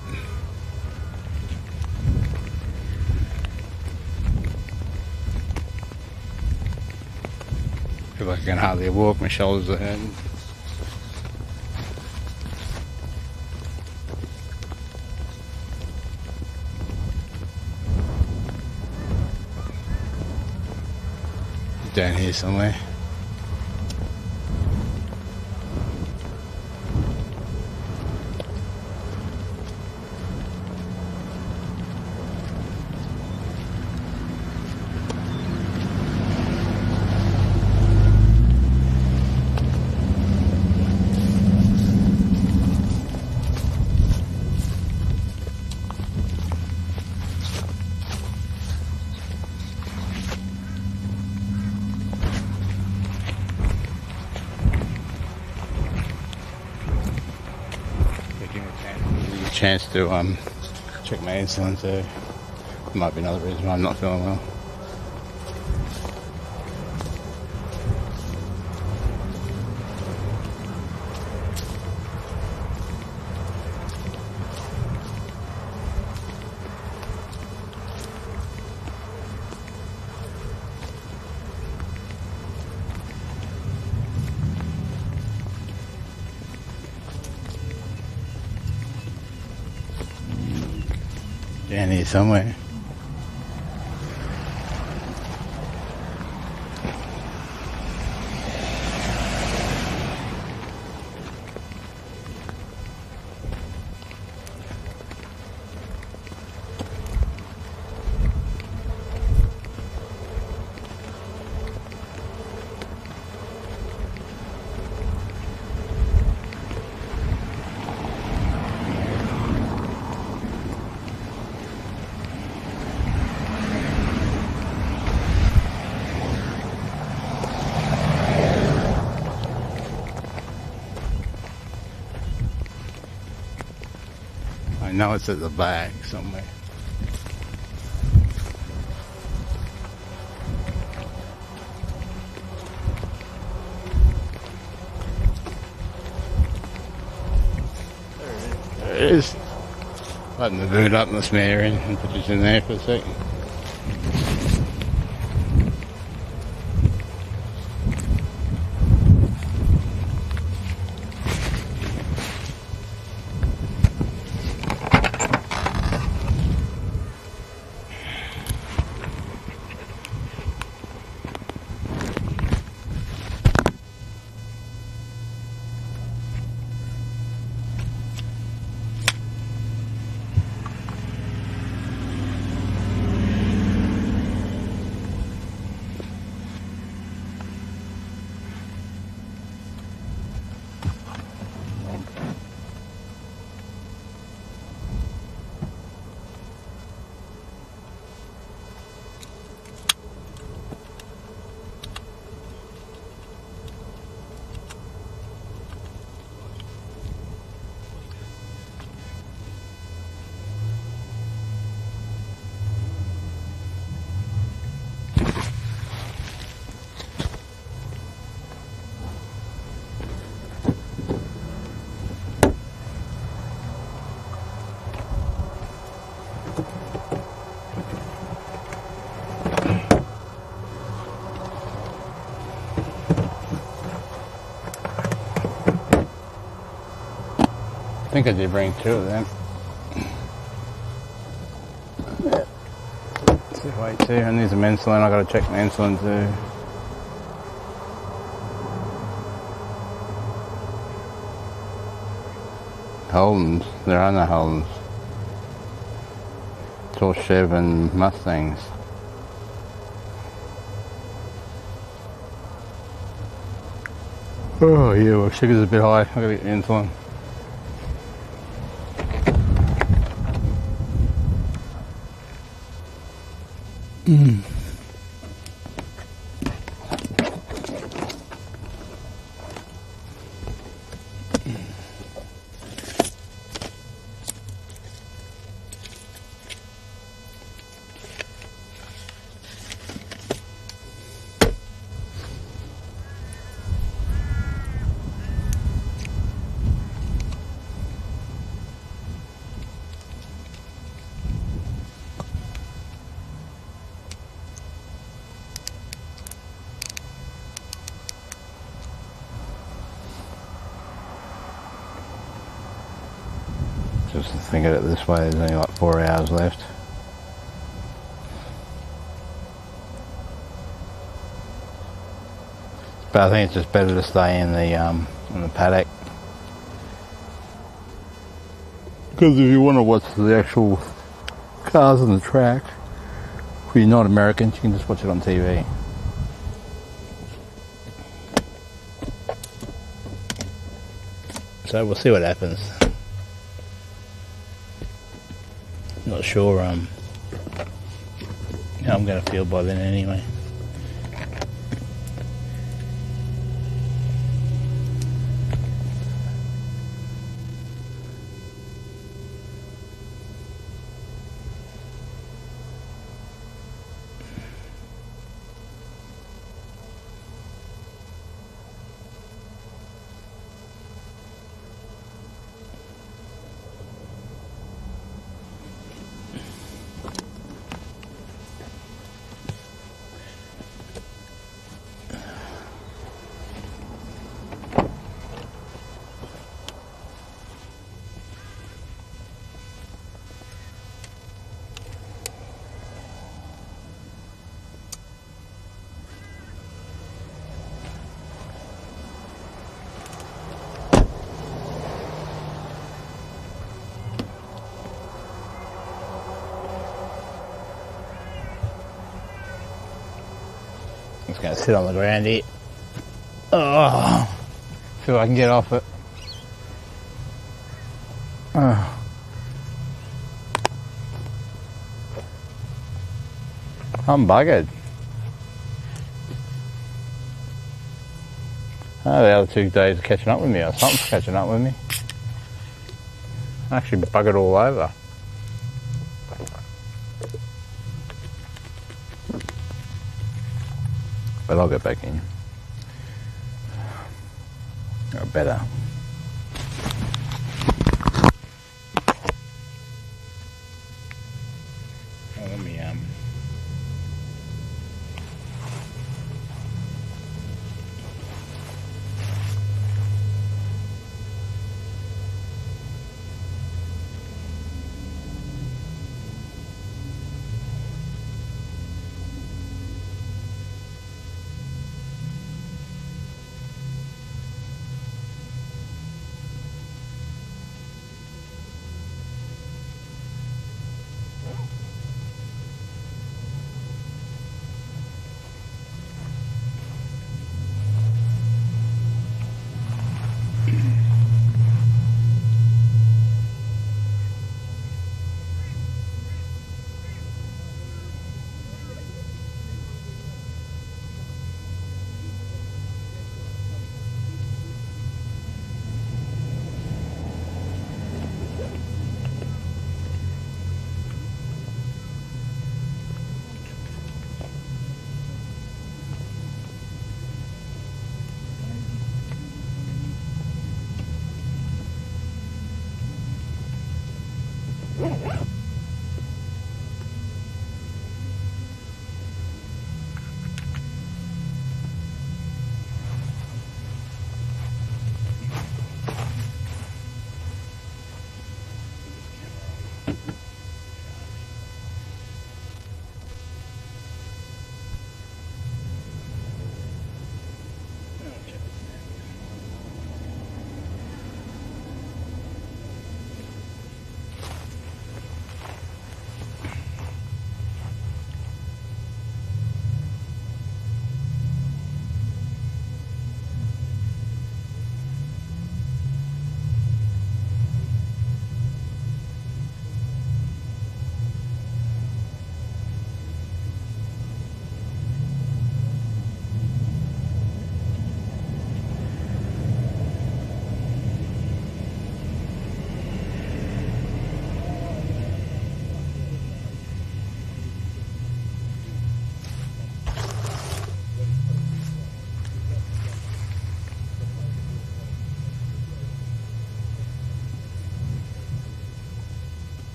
Feel like I can hardly walk, my shoulders are hurting. Down here somewhere. Chance to check my insulin, so it might be another reason why I'm not feeling well. Down here somewhere. I know it's at the back somewhere. There it is. Button the boot up and the spare in and put it in there for a second. I think I did bring 2 of them. Wait too, and there's some insulin. I gotta check my insulin too. Holdens, there are no Holdens. It's all Chev and Mustangs. Oh yeah, well sugar's a bit high. I gotta get the insulin. Just think of it this way, there's only like 4 hours left. But I think it's just better to stay in the paddock. Because if you want to watch the actual cars on the track, if you're not Americans, you can just watch it on TV. So we'll see what happens. Not sure how I'm going to feel by then anyway. I'm just going to sit on the ground here. Oh, see if I can get off it. Oh. I'm buggered. Oh, the other 2 days are catching up with me, or something's catching up with me. I'm actually buggered all over. But I'll get back in. Or better. Oh, let me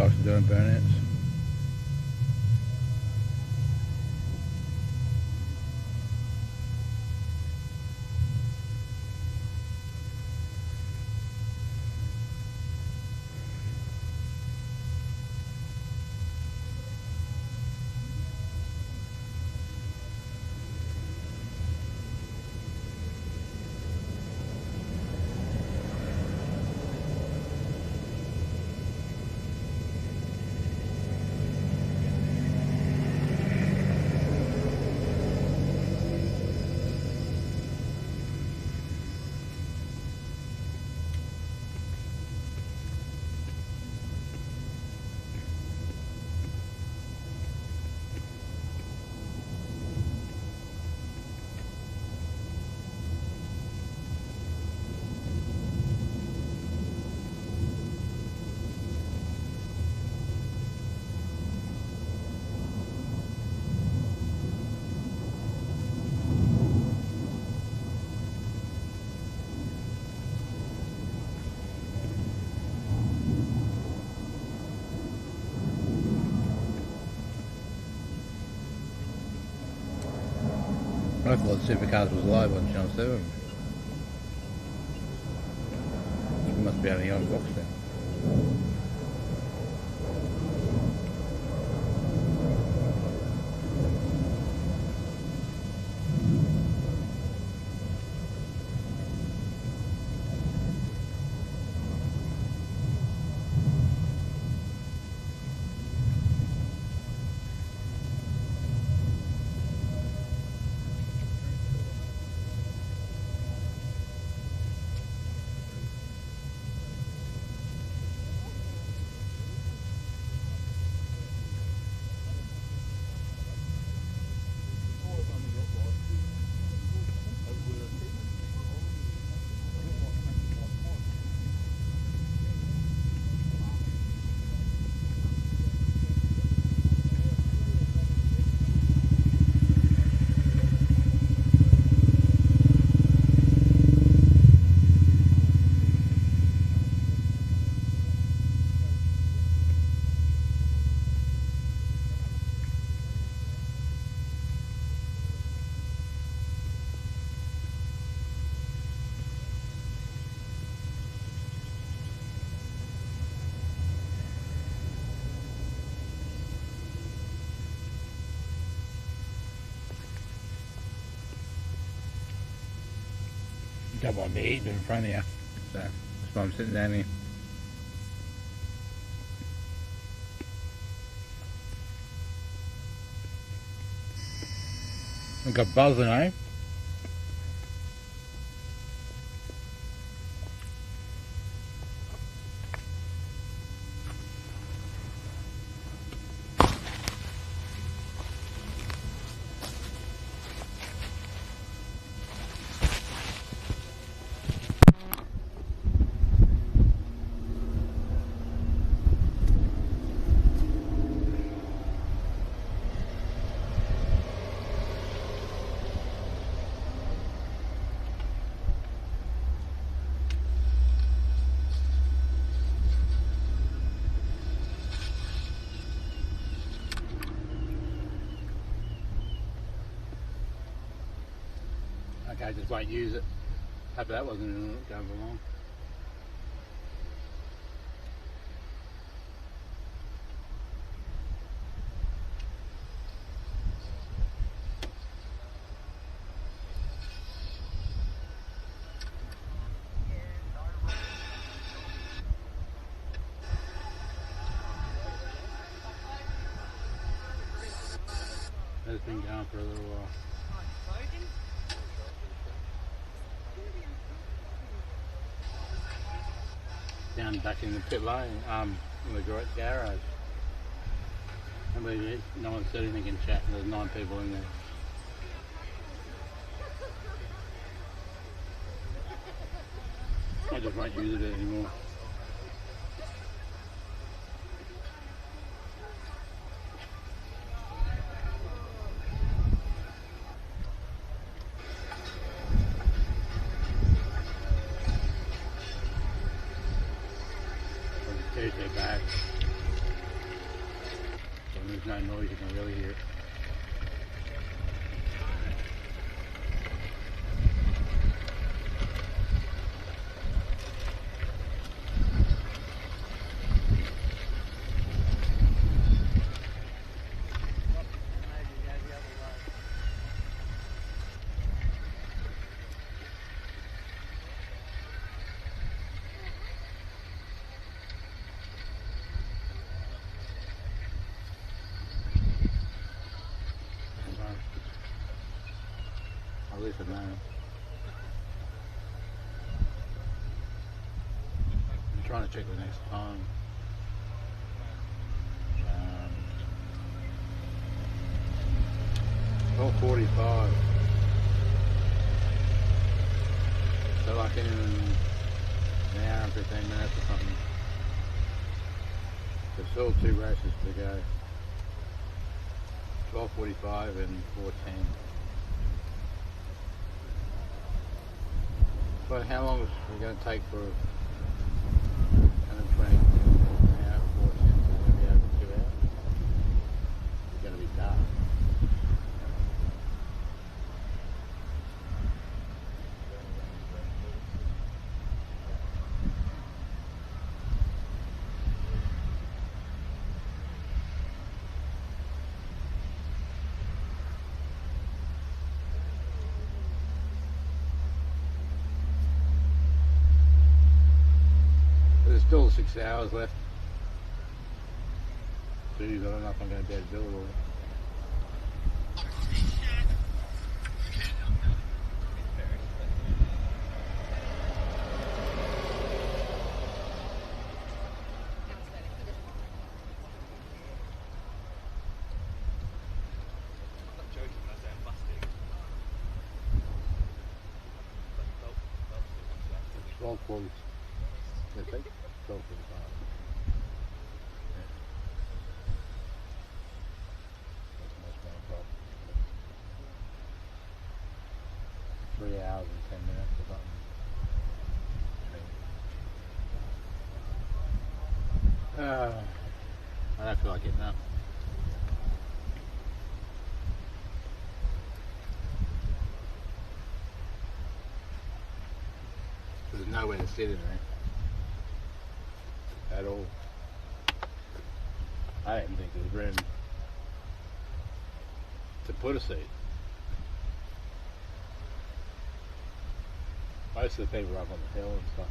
Superbikes are doing burnouts. I thought Supercars was live on Channel 7. We must be having it on box then. Don't want to be eating in front of you, so that's why I'm sitting down here. I've got buzzing, eh? Okay, just won't use it. Hope that wasn't going for long. It's been going for a little while. Down back in the pit lane, in the garage. No one said anything in chat, and there's 9 people in there. I just won't use it anymore. Tuesday back. there's no noise, you can really hear it. At least I know. I'm trying to check the next time. 12:45. So like in an hour and 15 minutes or something. There's still 2 races to go. 12:45 and 4:10. But how long is it going to take for 120 an hour, 4 cents? Is it going to be over 2 hours? It's going to be dark. There's still 6 hours left. Jeez, I don't know if I'm going to be able to do it all. It's 12:40. I think 12:45. Yeah. That's the most problem. 3 hours and 10 minutes or something. I don't feel like getting up. There's nowhere to sit in there. At all. I didn't think there was room to put a seat. Most of the people are up on the hill and stuff.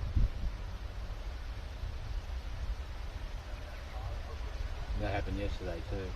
That happened yesterday too.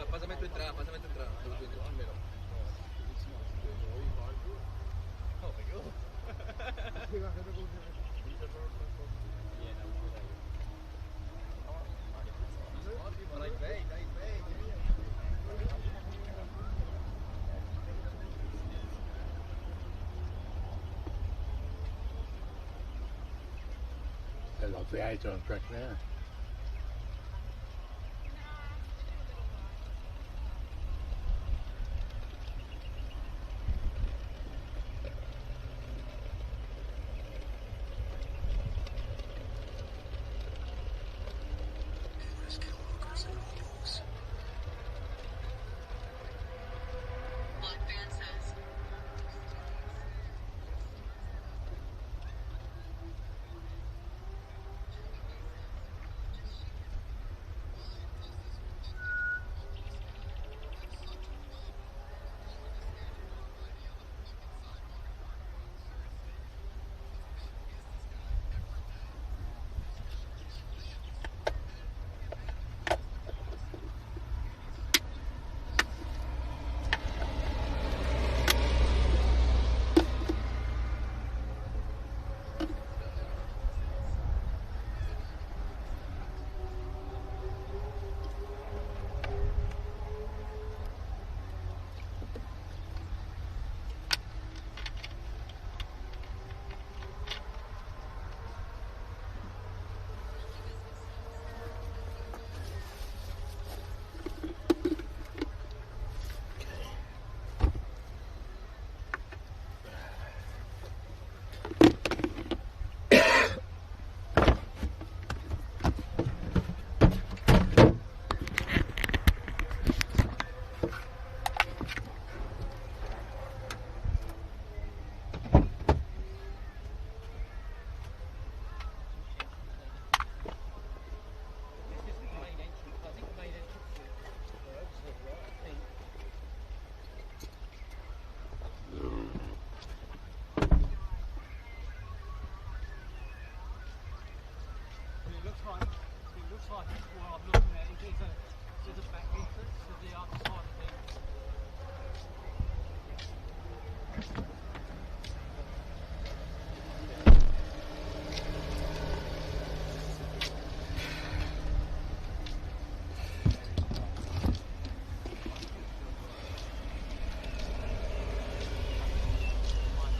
Pásame tu entrada primero. Oh my God. They love the age on track now.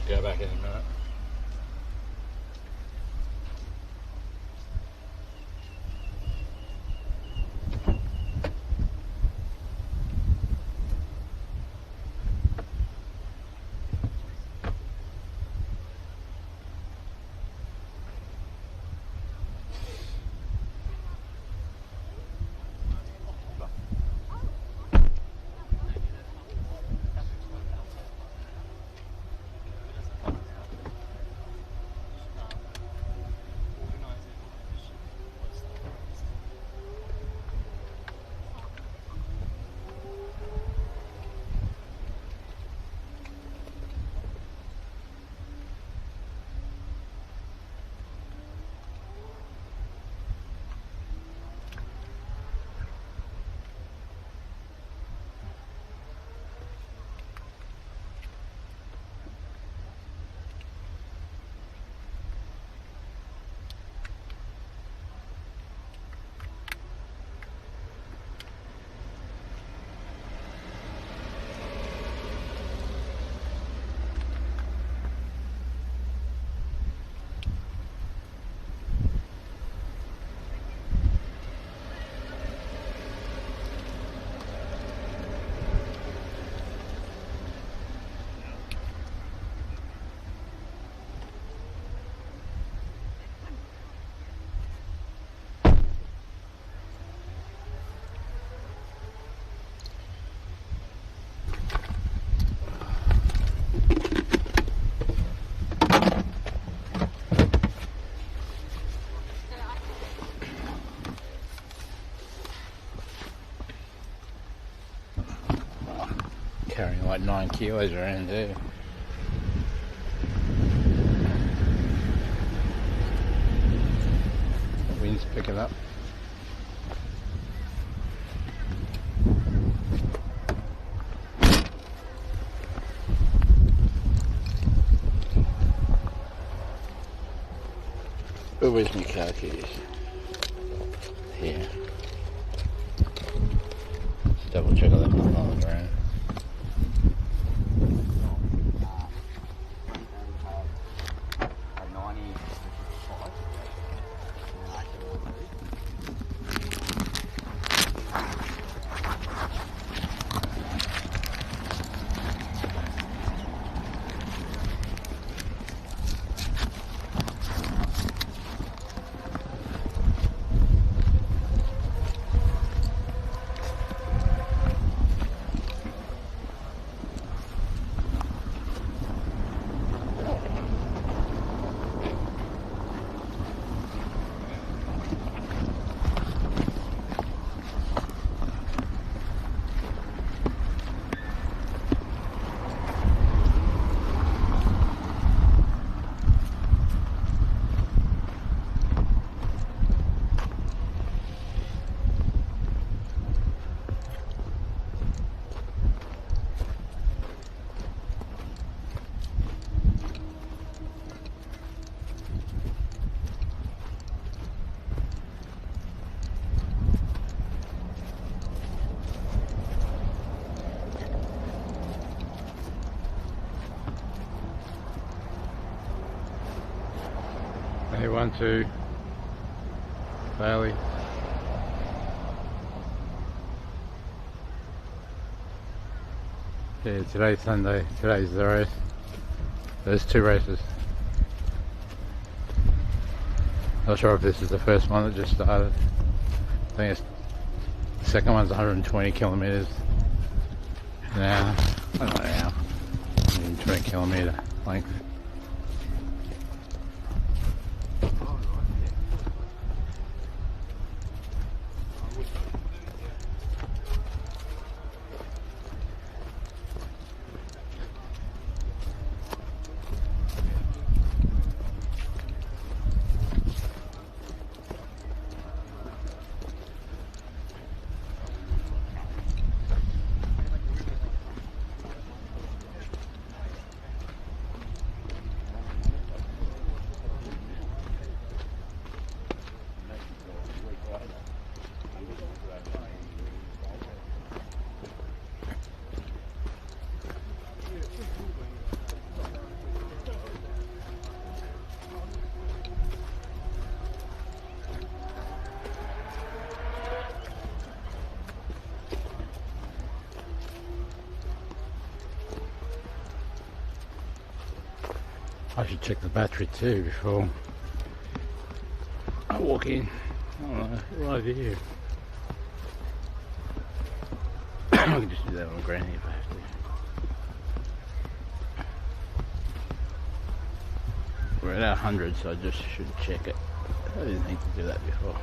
Go back in a minute. Carrying like 9 kilos around there. wind's picking up. Oh, where's my car keys? Here. Let's double check I left them on the ground. Hey, 1, 2, Bailey. Yeah, today's Sunday, today's the race. There's 2 races. Not sure if this is the first one that just started. I think it's the second one's 120 kilometers an hour. I don't know, an hour. 120 kilometer length. I should check the battery too before I walk in. I don't know, right over here. I can just do that on the ground if I have to. We're at 100, so I just should check it. I didn't think to do that before.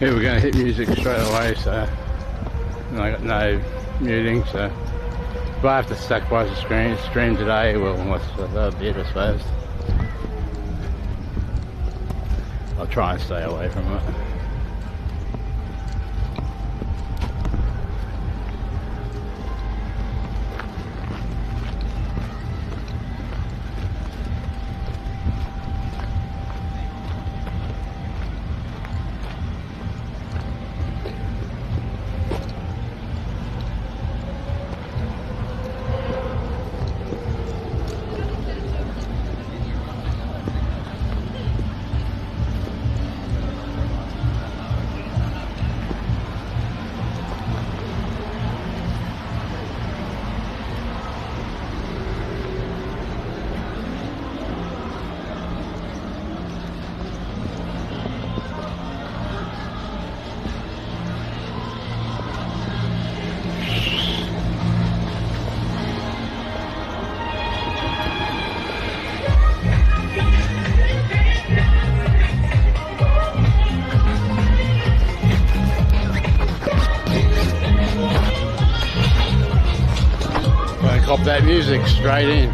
Yeah, we're going to hit music straight away, so and I got no muting, so if I have to sacrifice the stream today, well, that'll be it, I suppose. I'll try and stay away from it. Cop that music straight in.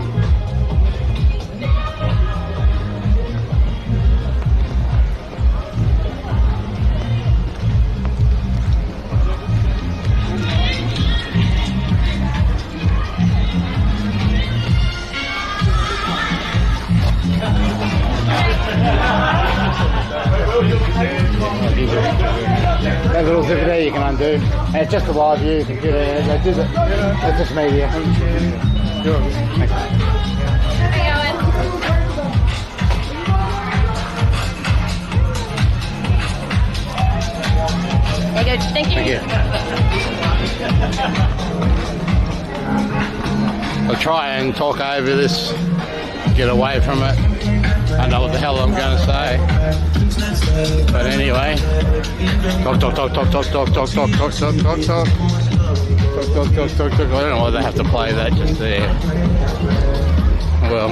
That little zipper there you can undo. And it's just a live view computer. It's just media. Thanks. Very good. Thank you. I'll try and talk over this, get away from it. I know what the hell I'm going to say. But anyway, talk. I don't know why they have to play that just there. Well,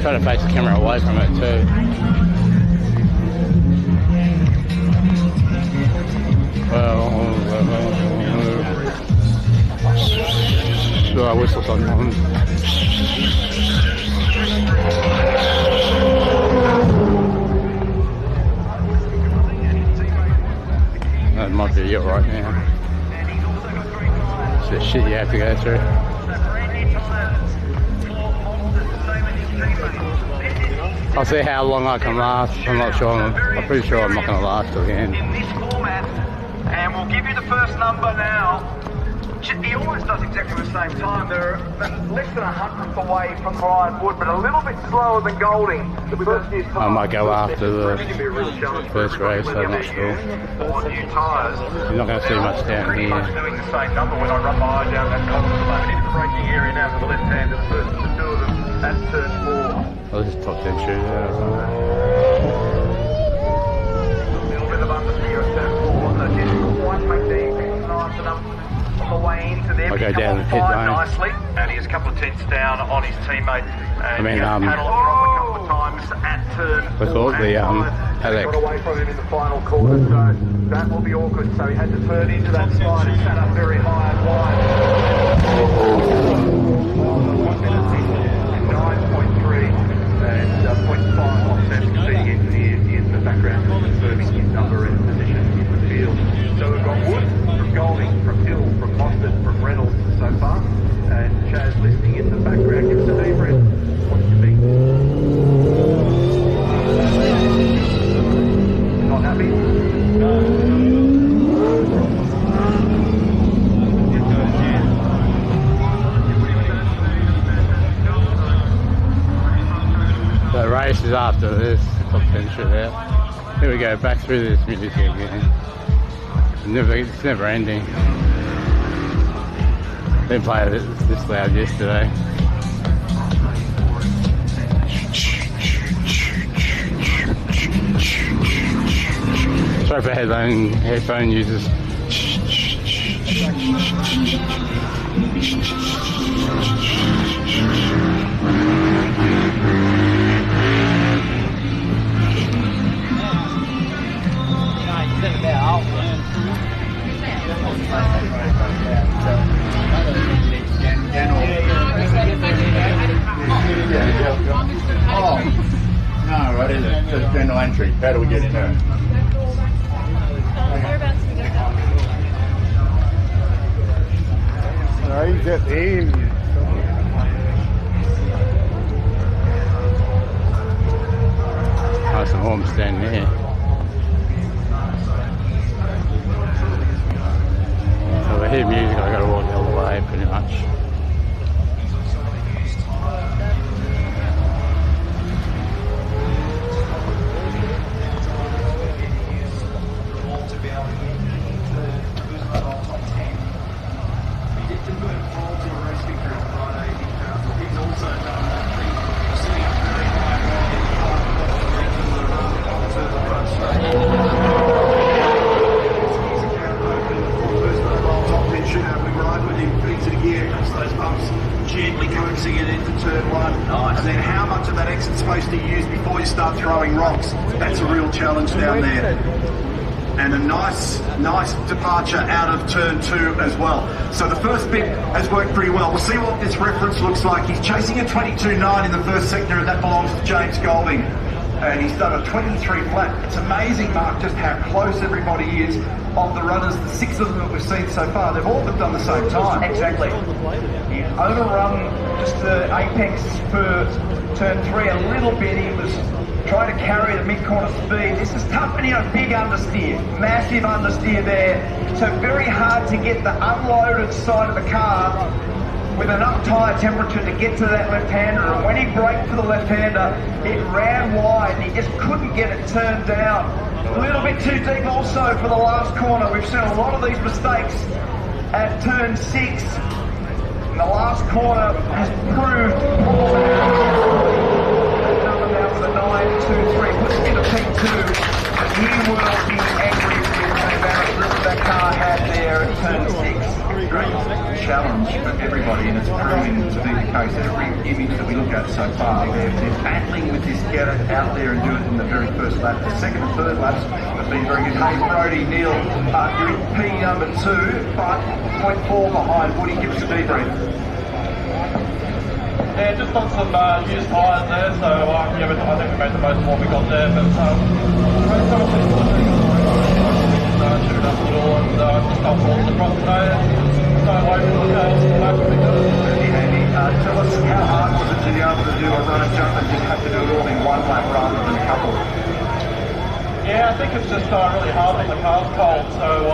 try to face the camera away from it too. So I whistle sometimes. That might be it right now. It's the shit you have to go through. I'll see how long I can last. I'm not sure. I'm pretty sure I'm not going to last till the end. In this format, and we'll give you the first number now. He always does exactly the same time. They're less than 100th away from Brian Wood, but a little bit slower than Golding. I might go after the first race, I'm not sure. New tyres. You're not going to see much down Pretty here. much doing the same number when I run my eye down that column at the moment. Into the braking area now to the left hand of the first of the two of them at turn 4. I'll just top 10 shoot there. A little bit of understeer at turn 4, so just quite make the nice enough on the way into them. I'll go down the pit lane. Nicely. and he is a couple of tenths down on his teammate. I mean, Paddock a couple of times at turn with all the Paddock got away from him in the final quarter, so that will be awkward. So he had to turn into that slide and sat up very high and wide. 1 minute 9.3 and 0.5 offset feeding engineer in the background, confirming his number and position in the field. So we've got Wood from Golding, from Hill, from Mostert, from Reynolds so far, and Chaz listening in the background. Give us a deep breath. What's your beat? Not happy? The race is after this competition there. Here we go, back through this music again. It's never ending. Didn't play it this loud yesterday. Sorry for headphone users. Oh, no, right, is it? Just general entry. How do we get in there? Right, get in. Nice and warm standing here. So if I hear music, I gotta walk the other way pretty much. Gently coaxing it into turn one. Nice. And then how much of that exit's supposed to use before you start throwing rocks? That's a real challenge down there. And a nice departure out of turn two as well. So the first bit has worked pretty well. We'll see what this reference looks like. He's chasing a 22.9 in the first sector, and that belongs to James Golding. And he's done a 23 flat. It's amazing, Mark, just how close everybody is of the runners. The 6 of them that we've seen so far, they've all done the same time. Exactly. He overrun just the apex for turn 3 a little bit. He was trying to carry the mid-corner speed. This is tough, and a big understeer, massive understeer there. So very hard to get the unloaded side of the car with enough tyre temperature to get to that left-hander, and when he braked for the left-hander, it ran wide and he just couldn't get it turned down. A little bit too deep also for the last corner. We've seen a lot of these mistakes at turn 6, and the last corner has proved number now with a 9.23, puts him into P2, and he will be angry with the amount of grip that car had there at turn 6. Great challenge for everybody, and it's proving to be the case. Every image that we look at so far, they're battling with this, get it out there and do it in the very first lap. The second and third laps have been very good. Hey, Brody, Neil, you're in P number 2, but 0.4 behind. Woody, give us a debrief. Yeah, just on some used tyres there, so I think we made the most of what we got there, but shoot up a little and just got balls across today. So away from the cars, Really handy. Tell us, how hard was it to be able to do a run and jump and just have to do it all in one lap rather than a couple? yeah, I think it's just really hard when the car's cold, so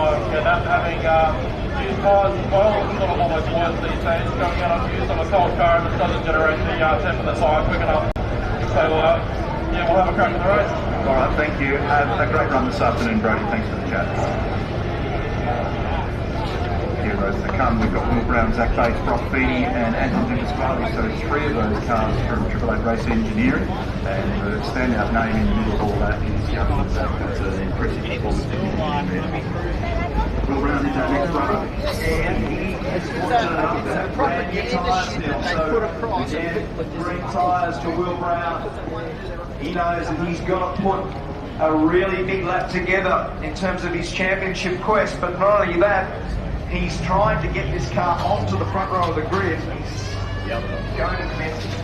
having used tyres as well, it's sort of almost worse these days, going out on use on a cold car and it doesn't generate the temp in the tyre quick enough. So yeah, we'll have a crack at the race. All right, thank you. Have a great run this afternoon, Brody. Thanks for the chat. Heroes to come. We've got Will Brown, Zach Bates, Brock Beattie, and Anthony Pasquale. So 3 of those cars from Triple Eight Race Engineering. And the standout name in the middle of all that is young Zach. That's an impressive performance. Will Brown is our next runner. And he has fortunate enough to brand new tyres now. So again, green tyres for Will Brown. He knows that he's got to put a really big lap together in terms of his championship quest, but not only that, he's trying to get this car onto the front row of the grid. He's going to commence his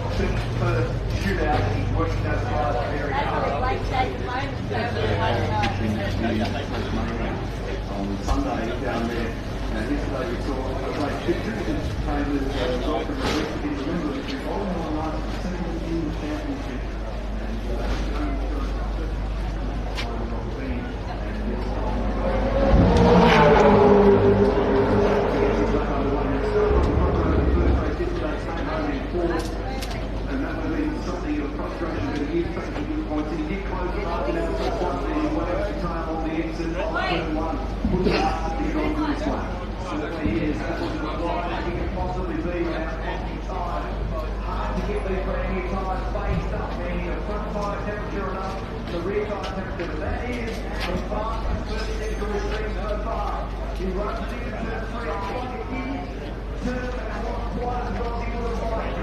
first shootout, and he's working those tyres very hard. On Sunday down there, and yesterday we saw a great picture of this trainers welcome the rest of his members to all in last second in the championship. And that would be something of frustration, but he is taking good points. He did close the market out so slightly, he went out to time on the exit of turn one, put the last to get on to this one. Certainly is, that was as wide as he could possibly be without any time. Hard to get these brand new tyres spaced up, meaning the front tyre temperature enough, the rear tyre temperature, but that is the fastest first sector we've seen so far. He runs into turn three, I think it is. Turn back not quite as well as he would have liked.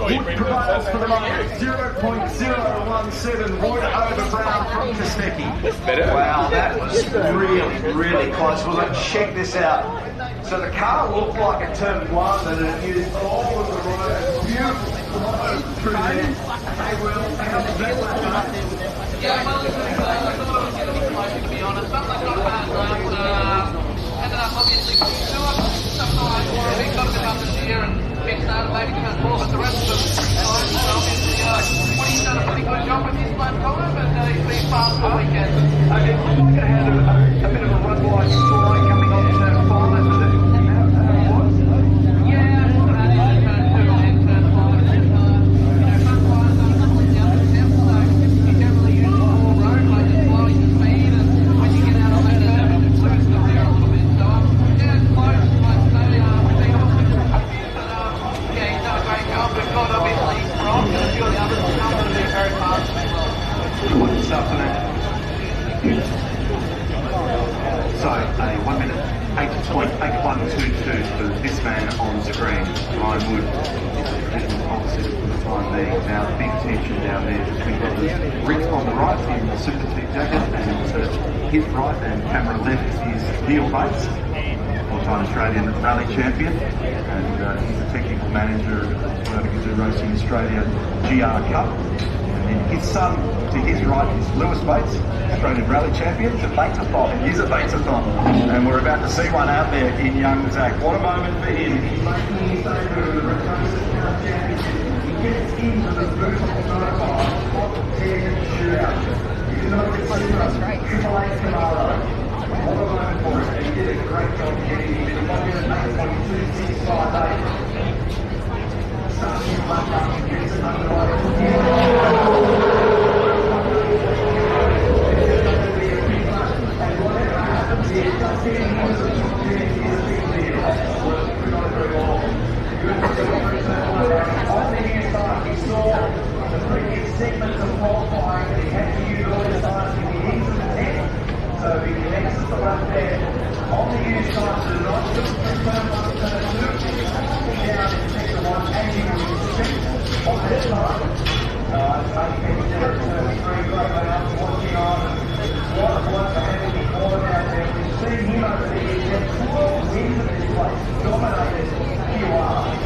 Wood prevails for the moment, 0.017 Wood over Brown from Kostecki. Wow, that was really, really close. Well, let's check this out. So the car looked like it turned one and it used all of the road. Beautiful flow through there. Hey, Will, how did that lap? Yeah, well, I thought it was going to be close, to be honest. But I got bad round. Ended up obviously doing sometimes a big got a bit up this year and kick-started maybe turn four, but the rest of them close. So obviously, Woody's done a pretty good job with his lap time, but he's been fast all weekend. Okay, it looked like it had a bit of a run like slide coming on turn five, was it? Yeah, turn two and turn five. Front tyres are completely up and down, so you generally use the whole road, like just slowing the speed, and when you get out on that turn, it just loses the rear a little bit. So, yeah, it's close, like I say, we've been off with but yeah, he's done a great job. We've got obviously Brock and a few of the others who come to be very fast as well. Good stuff for that. So, a 1 minute 8.8122 for this man on screen, Ryan Wood, is the divisional officer for the time being. Now, big tension down there between Rick on the right in the Super Team jacket, and to his right and camera left is Neil Bates, four-time Australian rally champion, and he's the technical manager of the Toyota Gazoo Racing Australia GR Cup. And his son to his right is Lewis Bates, Australian Rally Champion. It's a Bates-a-thon. It is a Bates-a-thon. And we're about to see one out there in young Zach. What a moment for him. He's making his debut in the Repco Supercars Championship. He gets into the beautiful motorbike, top 10 shootout. He's not a Triple H Camaro. What a moment for him. He did a great job getting into the 1 minute 8.2658. Starting in lap up, gets it underway. Segments of qualifying that he had to use all his tires to get into the 10. So he connects the lap there on the used tires to the right, just turn 1, turn 2, down into sector 1, and he was expected on this line. I think he did it turn 3, great way up, watching on. What a bloke for having his corner down there. We've seen him over the years get pulled into this place, dominated QR.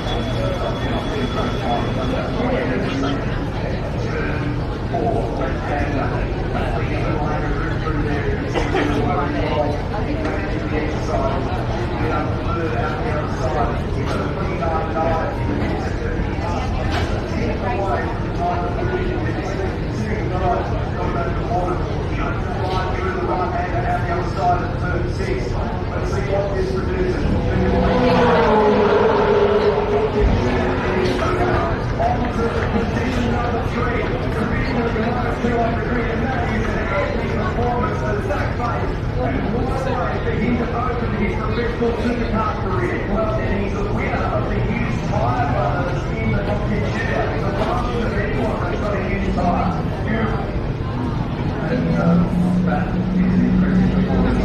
Repco Supercars career. And he's a winner of the used tyre brothers in the competition shootout. He's the fastest of anyone that's got a used tyre. Beautiful. And that is an impressive performance.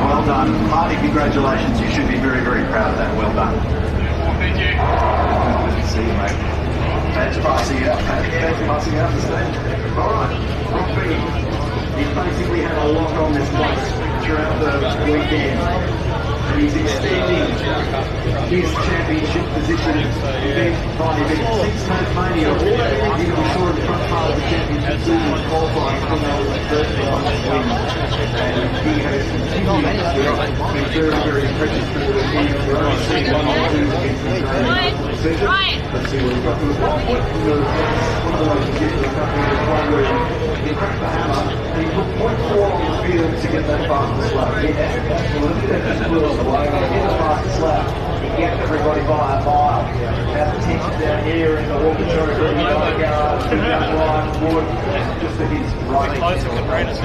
Well done. Hearty congratulations. You should be very, very proud of that. Well done. Thank you. Good to see you, mate. That's passing out. That's passing out the stage. All right. Robbie, he's basically had a lock on this place throughout the weekend. And he's extending his championship position event by event. 6 Tasmania. We saw in the front part of the championship season qualifying from the Thursday on that win. And he has continued to be very, very impressive for the team. We're only seeing 1 or 2 against the session. Let's see what we've got. One of the ways to get to the front end is one where he cracked the hammer and he put 0.4 on the field to get that fastest lap. Absolutely. That's a little away. Get the fastest lap. He gapped everybody by a mile. Now the tension down here in the Walkinshaw Green Yard, Wood, just to his right. Closer to Brandon's in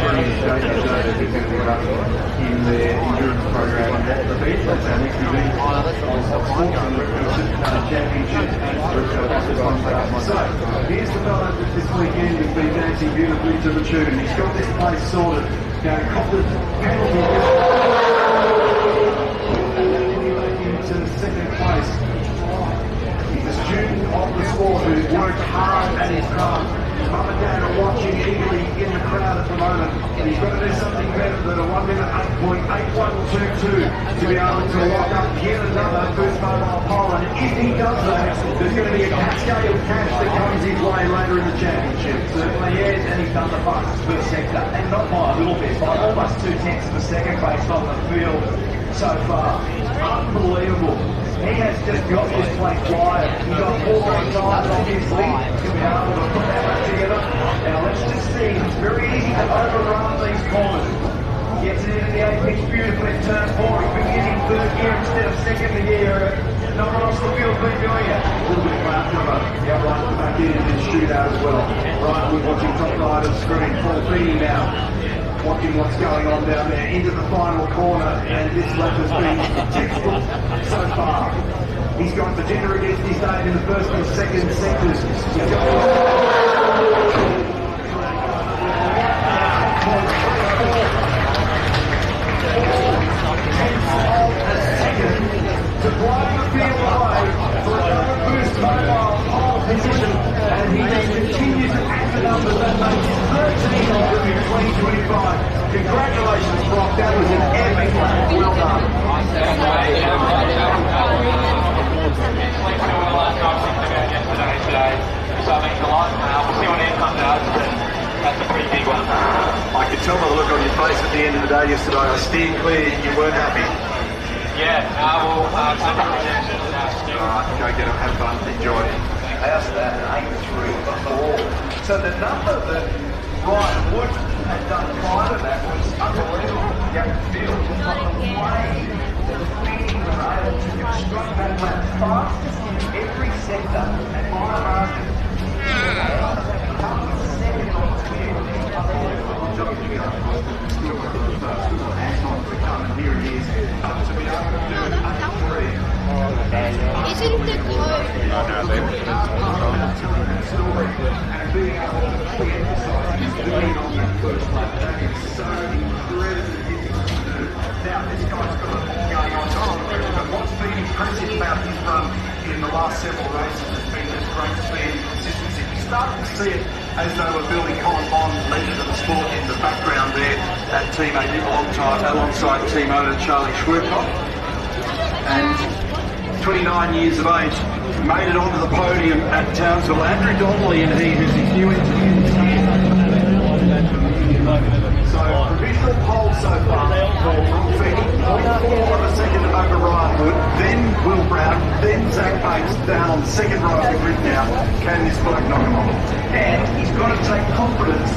the endurance program on that beat. That's our next event. Championship and so here's the fellow that this weekend has been dancing beautifully to the tune. He's got this place sorted. Now Copper's penalty into second place. He's a student of the sport who's worked hard at his craft. Mum and Dad are watching eagerly in the crowd at the moment, and he's got to do something better than a 1 minute 8.8122 to be able to lock up yet another first mobile pole. And if he does that, there's going to be a cascade of cash that comes his way later in the championship. Certainly is, and he's done the fastest first sector, and not by a little bit, by almost 2 tenths of a second based on the field so far. Unbelievable. He has just got this place wired. He's got 4 more tires, obviously, to be able to put that back together. Now let's just see. It's very easy to overrun these corners. Gets it into the apex beautifully in turn 4. He's been using 3rd gear instead of 2nd gear. No one else in the field's been doing it. A little bit of ground cover. The outright to back in and shoot out as well. Right, we're watching top side of the screen. Paul Feeney now. Watching what's going on down there into the final corner, and this lap has been textbook so far. He's got the gender identity starting in the first and second sectors. He's got to blow the field away for another boost mobile pole position, and he just continues to add the numbers that makes 13 of them in 2025. Congratulations, Brock. That was an epic lap. Well done. That's a pretty big one. I could tell by the look on your face at the end of the day yesterday. I steered clear. You weren't happy. Yeah, well, simple protection. Go get them, have fun, enjoy. How's that? 8-3-4. So the number that Ryan Wood had done prior to that was unbelievable. Gap field was not the way that the Phoenix were able to construct that lap fastest in every sector and by a margin. Here it is. To be able to do it under 3. Isn't the code? And being able to re-emphasize his lead on that first lap, that is so incredibly difficult to do. Now, this guy's got a lot going on top of it, but what's been impressive about his run in the last several races has been this great speed and consistency. You're starting to see it as though we're building Colin Bond, legend of the sport, in the background there, that teammate alongside team owner Charlie Schwerkoff. And 29 years of age, made it onto the podium at Townsville. Andrew Donnelly and he, who's his new engineer, provisional pole so far for Rockfeedy, 0.4 of a second over Ryan Wood, then Will Brown, then Zach Bates down on the second row of the grid now. Can this bloke knock him off? And he's got to take confidence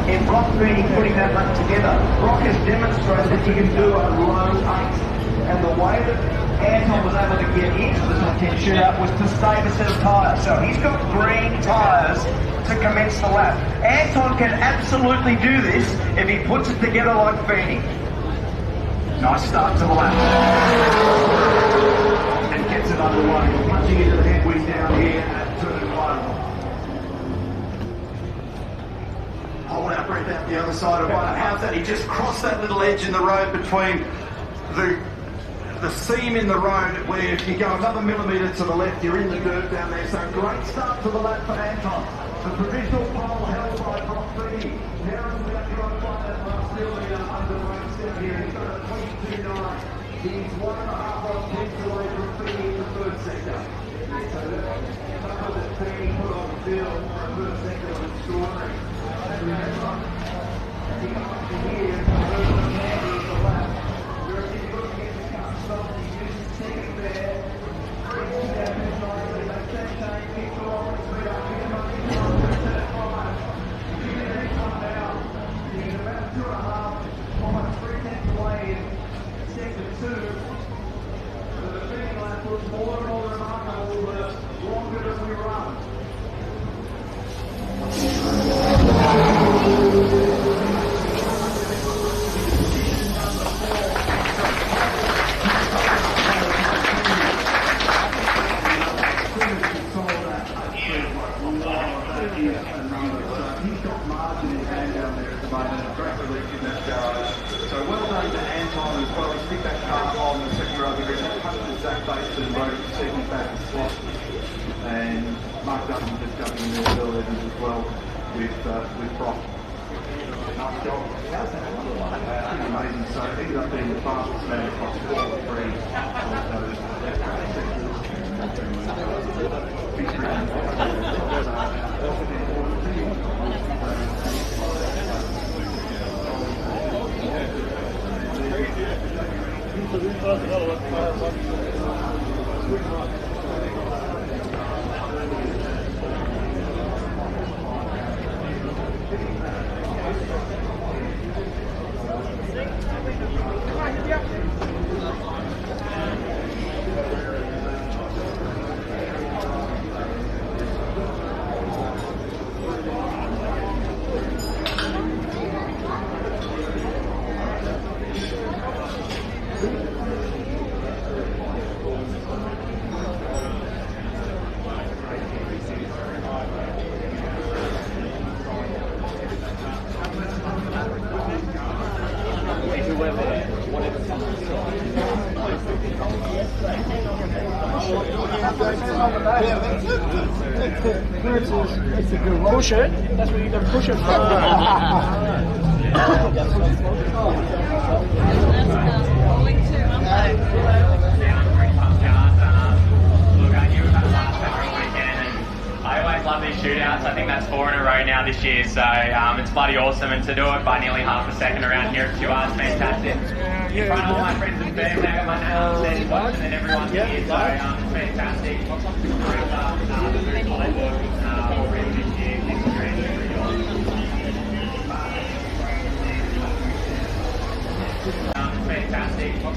in Rockfeedy putting that lap together. Rock has demonstrated that he can do a low 8. And the way that Anton was able to get into the top 10 shootout was to save a set of tyres. So he's got green tyres to commence the lap. Anton can absolutely do this if he puts it together like Feeny. Nice start to the lap. And gets it underway. Punching into the headwind down here at turn 1. Hold our breath out the other side of 1. How's that? He just crossed that little edge in the road between the seam in the road where if you go another millimetre to the left, you're in the dirt down there. So great start to the lap for Anton. The provisional pole held by Brock Feedy. Darren's about to go and find that last millimetre under the road step here. He's got a 22.9. He's 1.5 tenths away from Feedy in the third sector. So the number that Feedy put on the field for a third sector was extraordinary. And remember, he got to here for the first remainder of the lap. Where if you're looking at the cut stop, he uses second there. Brings it down his line, but they take time, kicks it off, and speed up. He's got his line, turns it at 5. He's in there, come down. He's about 2.5, almost 3 tenths away in sector 2. So the finish line looks more and more remarkable the longer that we run. He's got margin in hand down there at the moment. Great relief in that garage. So well done to Anton as well. He stick that car on the second row of the grid. Punted Zach Bates and wrote the second back and slot. And Mark Dutton just jumping in there, Bill Evans as well with Brock. Nice job. How's that? Pretty amazing. So it ended up being the fastest man across all three of those sectors. It's a good push it. That's where you can push it I always love these shootouts. I think that's 4 in a row now this year, so it's bloody awesome. And to do it by nearly half a second around here at QR is fantastic. In front of all my friends and family, I got my name said watching and everyone's here, so it's fantastic. The booth Hollywood already this year. It's great. Fantastic. The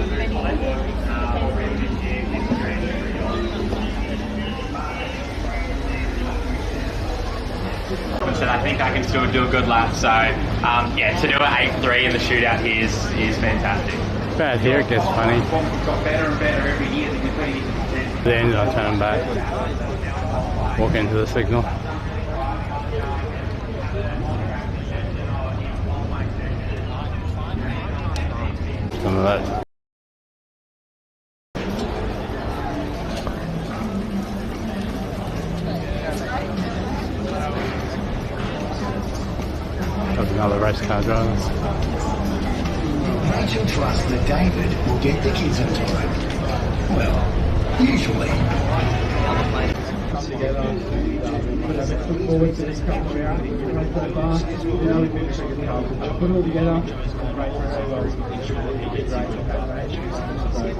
booth Hollywood already this year. It's great. Said I think I can still do a good lap, so yeah, to do an 8.3 in the shootout here is fantastic. Bad here, it gets funny. Got better and better every year. The end I turn back, walk into the signal. Some of that. Another race car drivers. Rachel trusts that David will get the kids in time. Well, usually. forward to this couple of rounds. We've come so far. You know, we've been a pretty good car. Put it all together. Great for us. Great.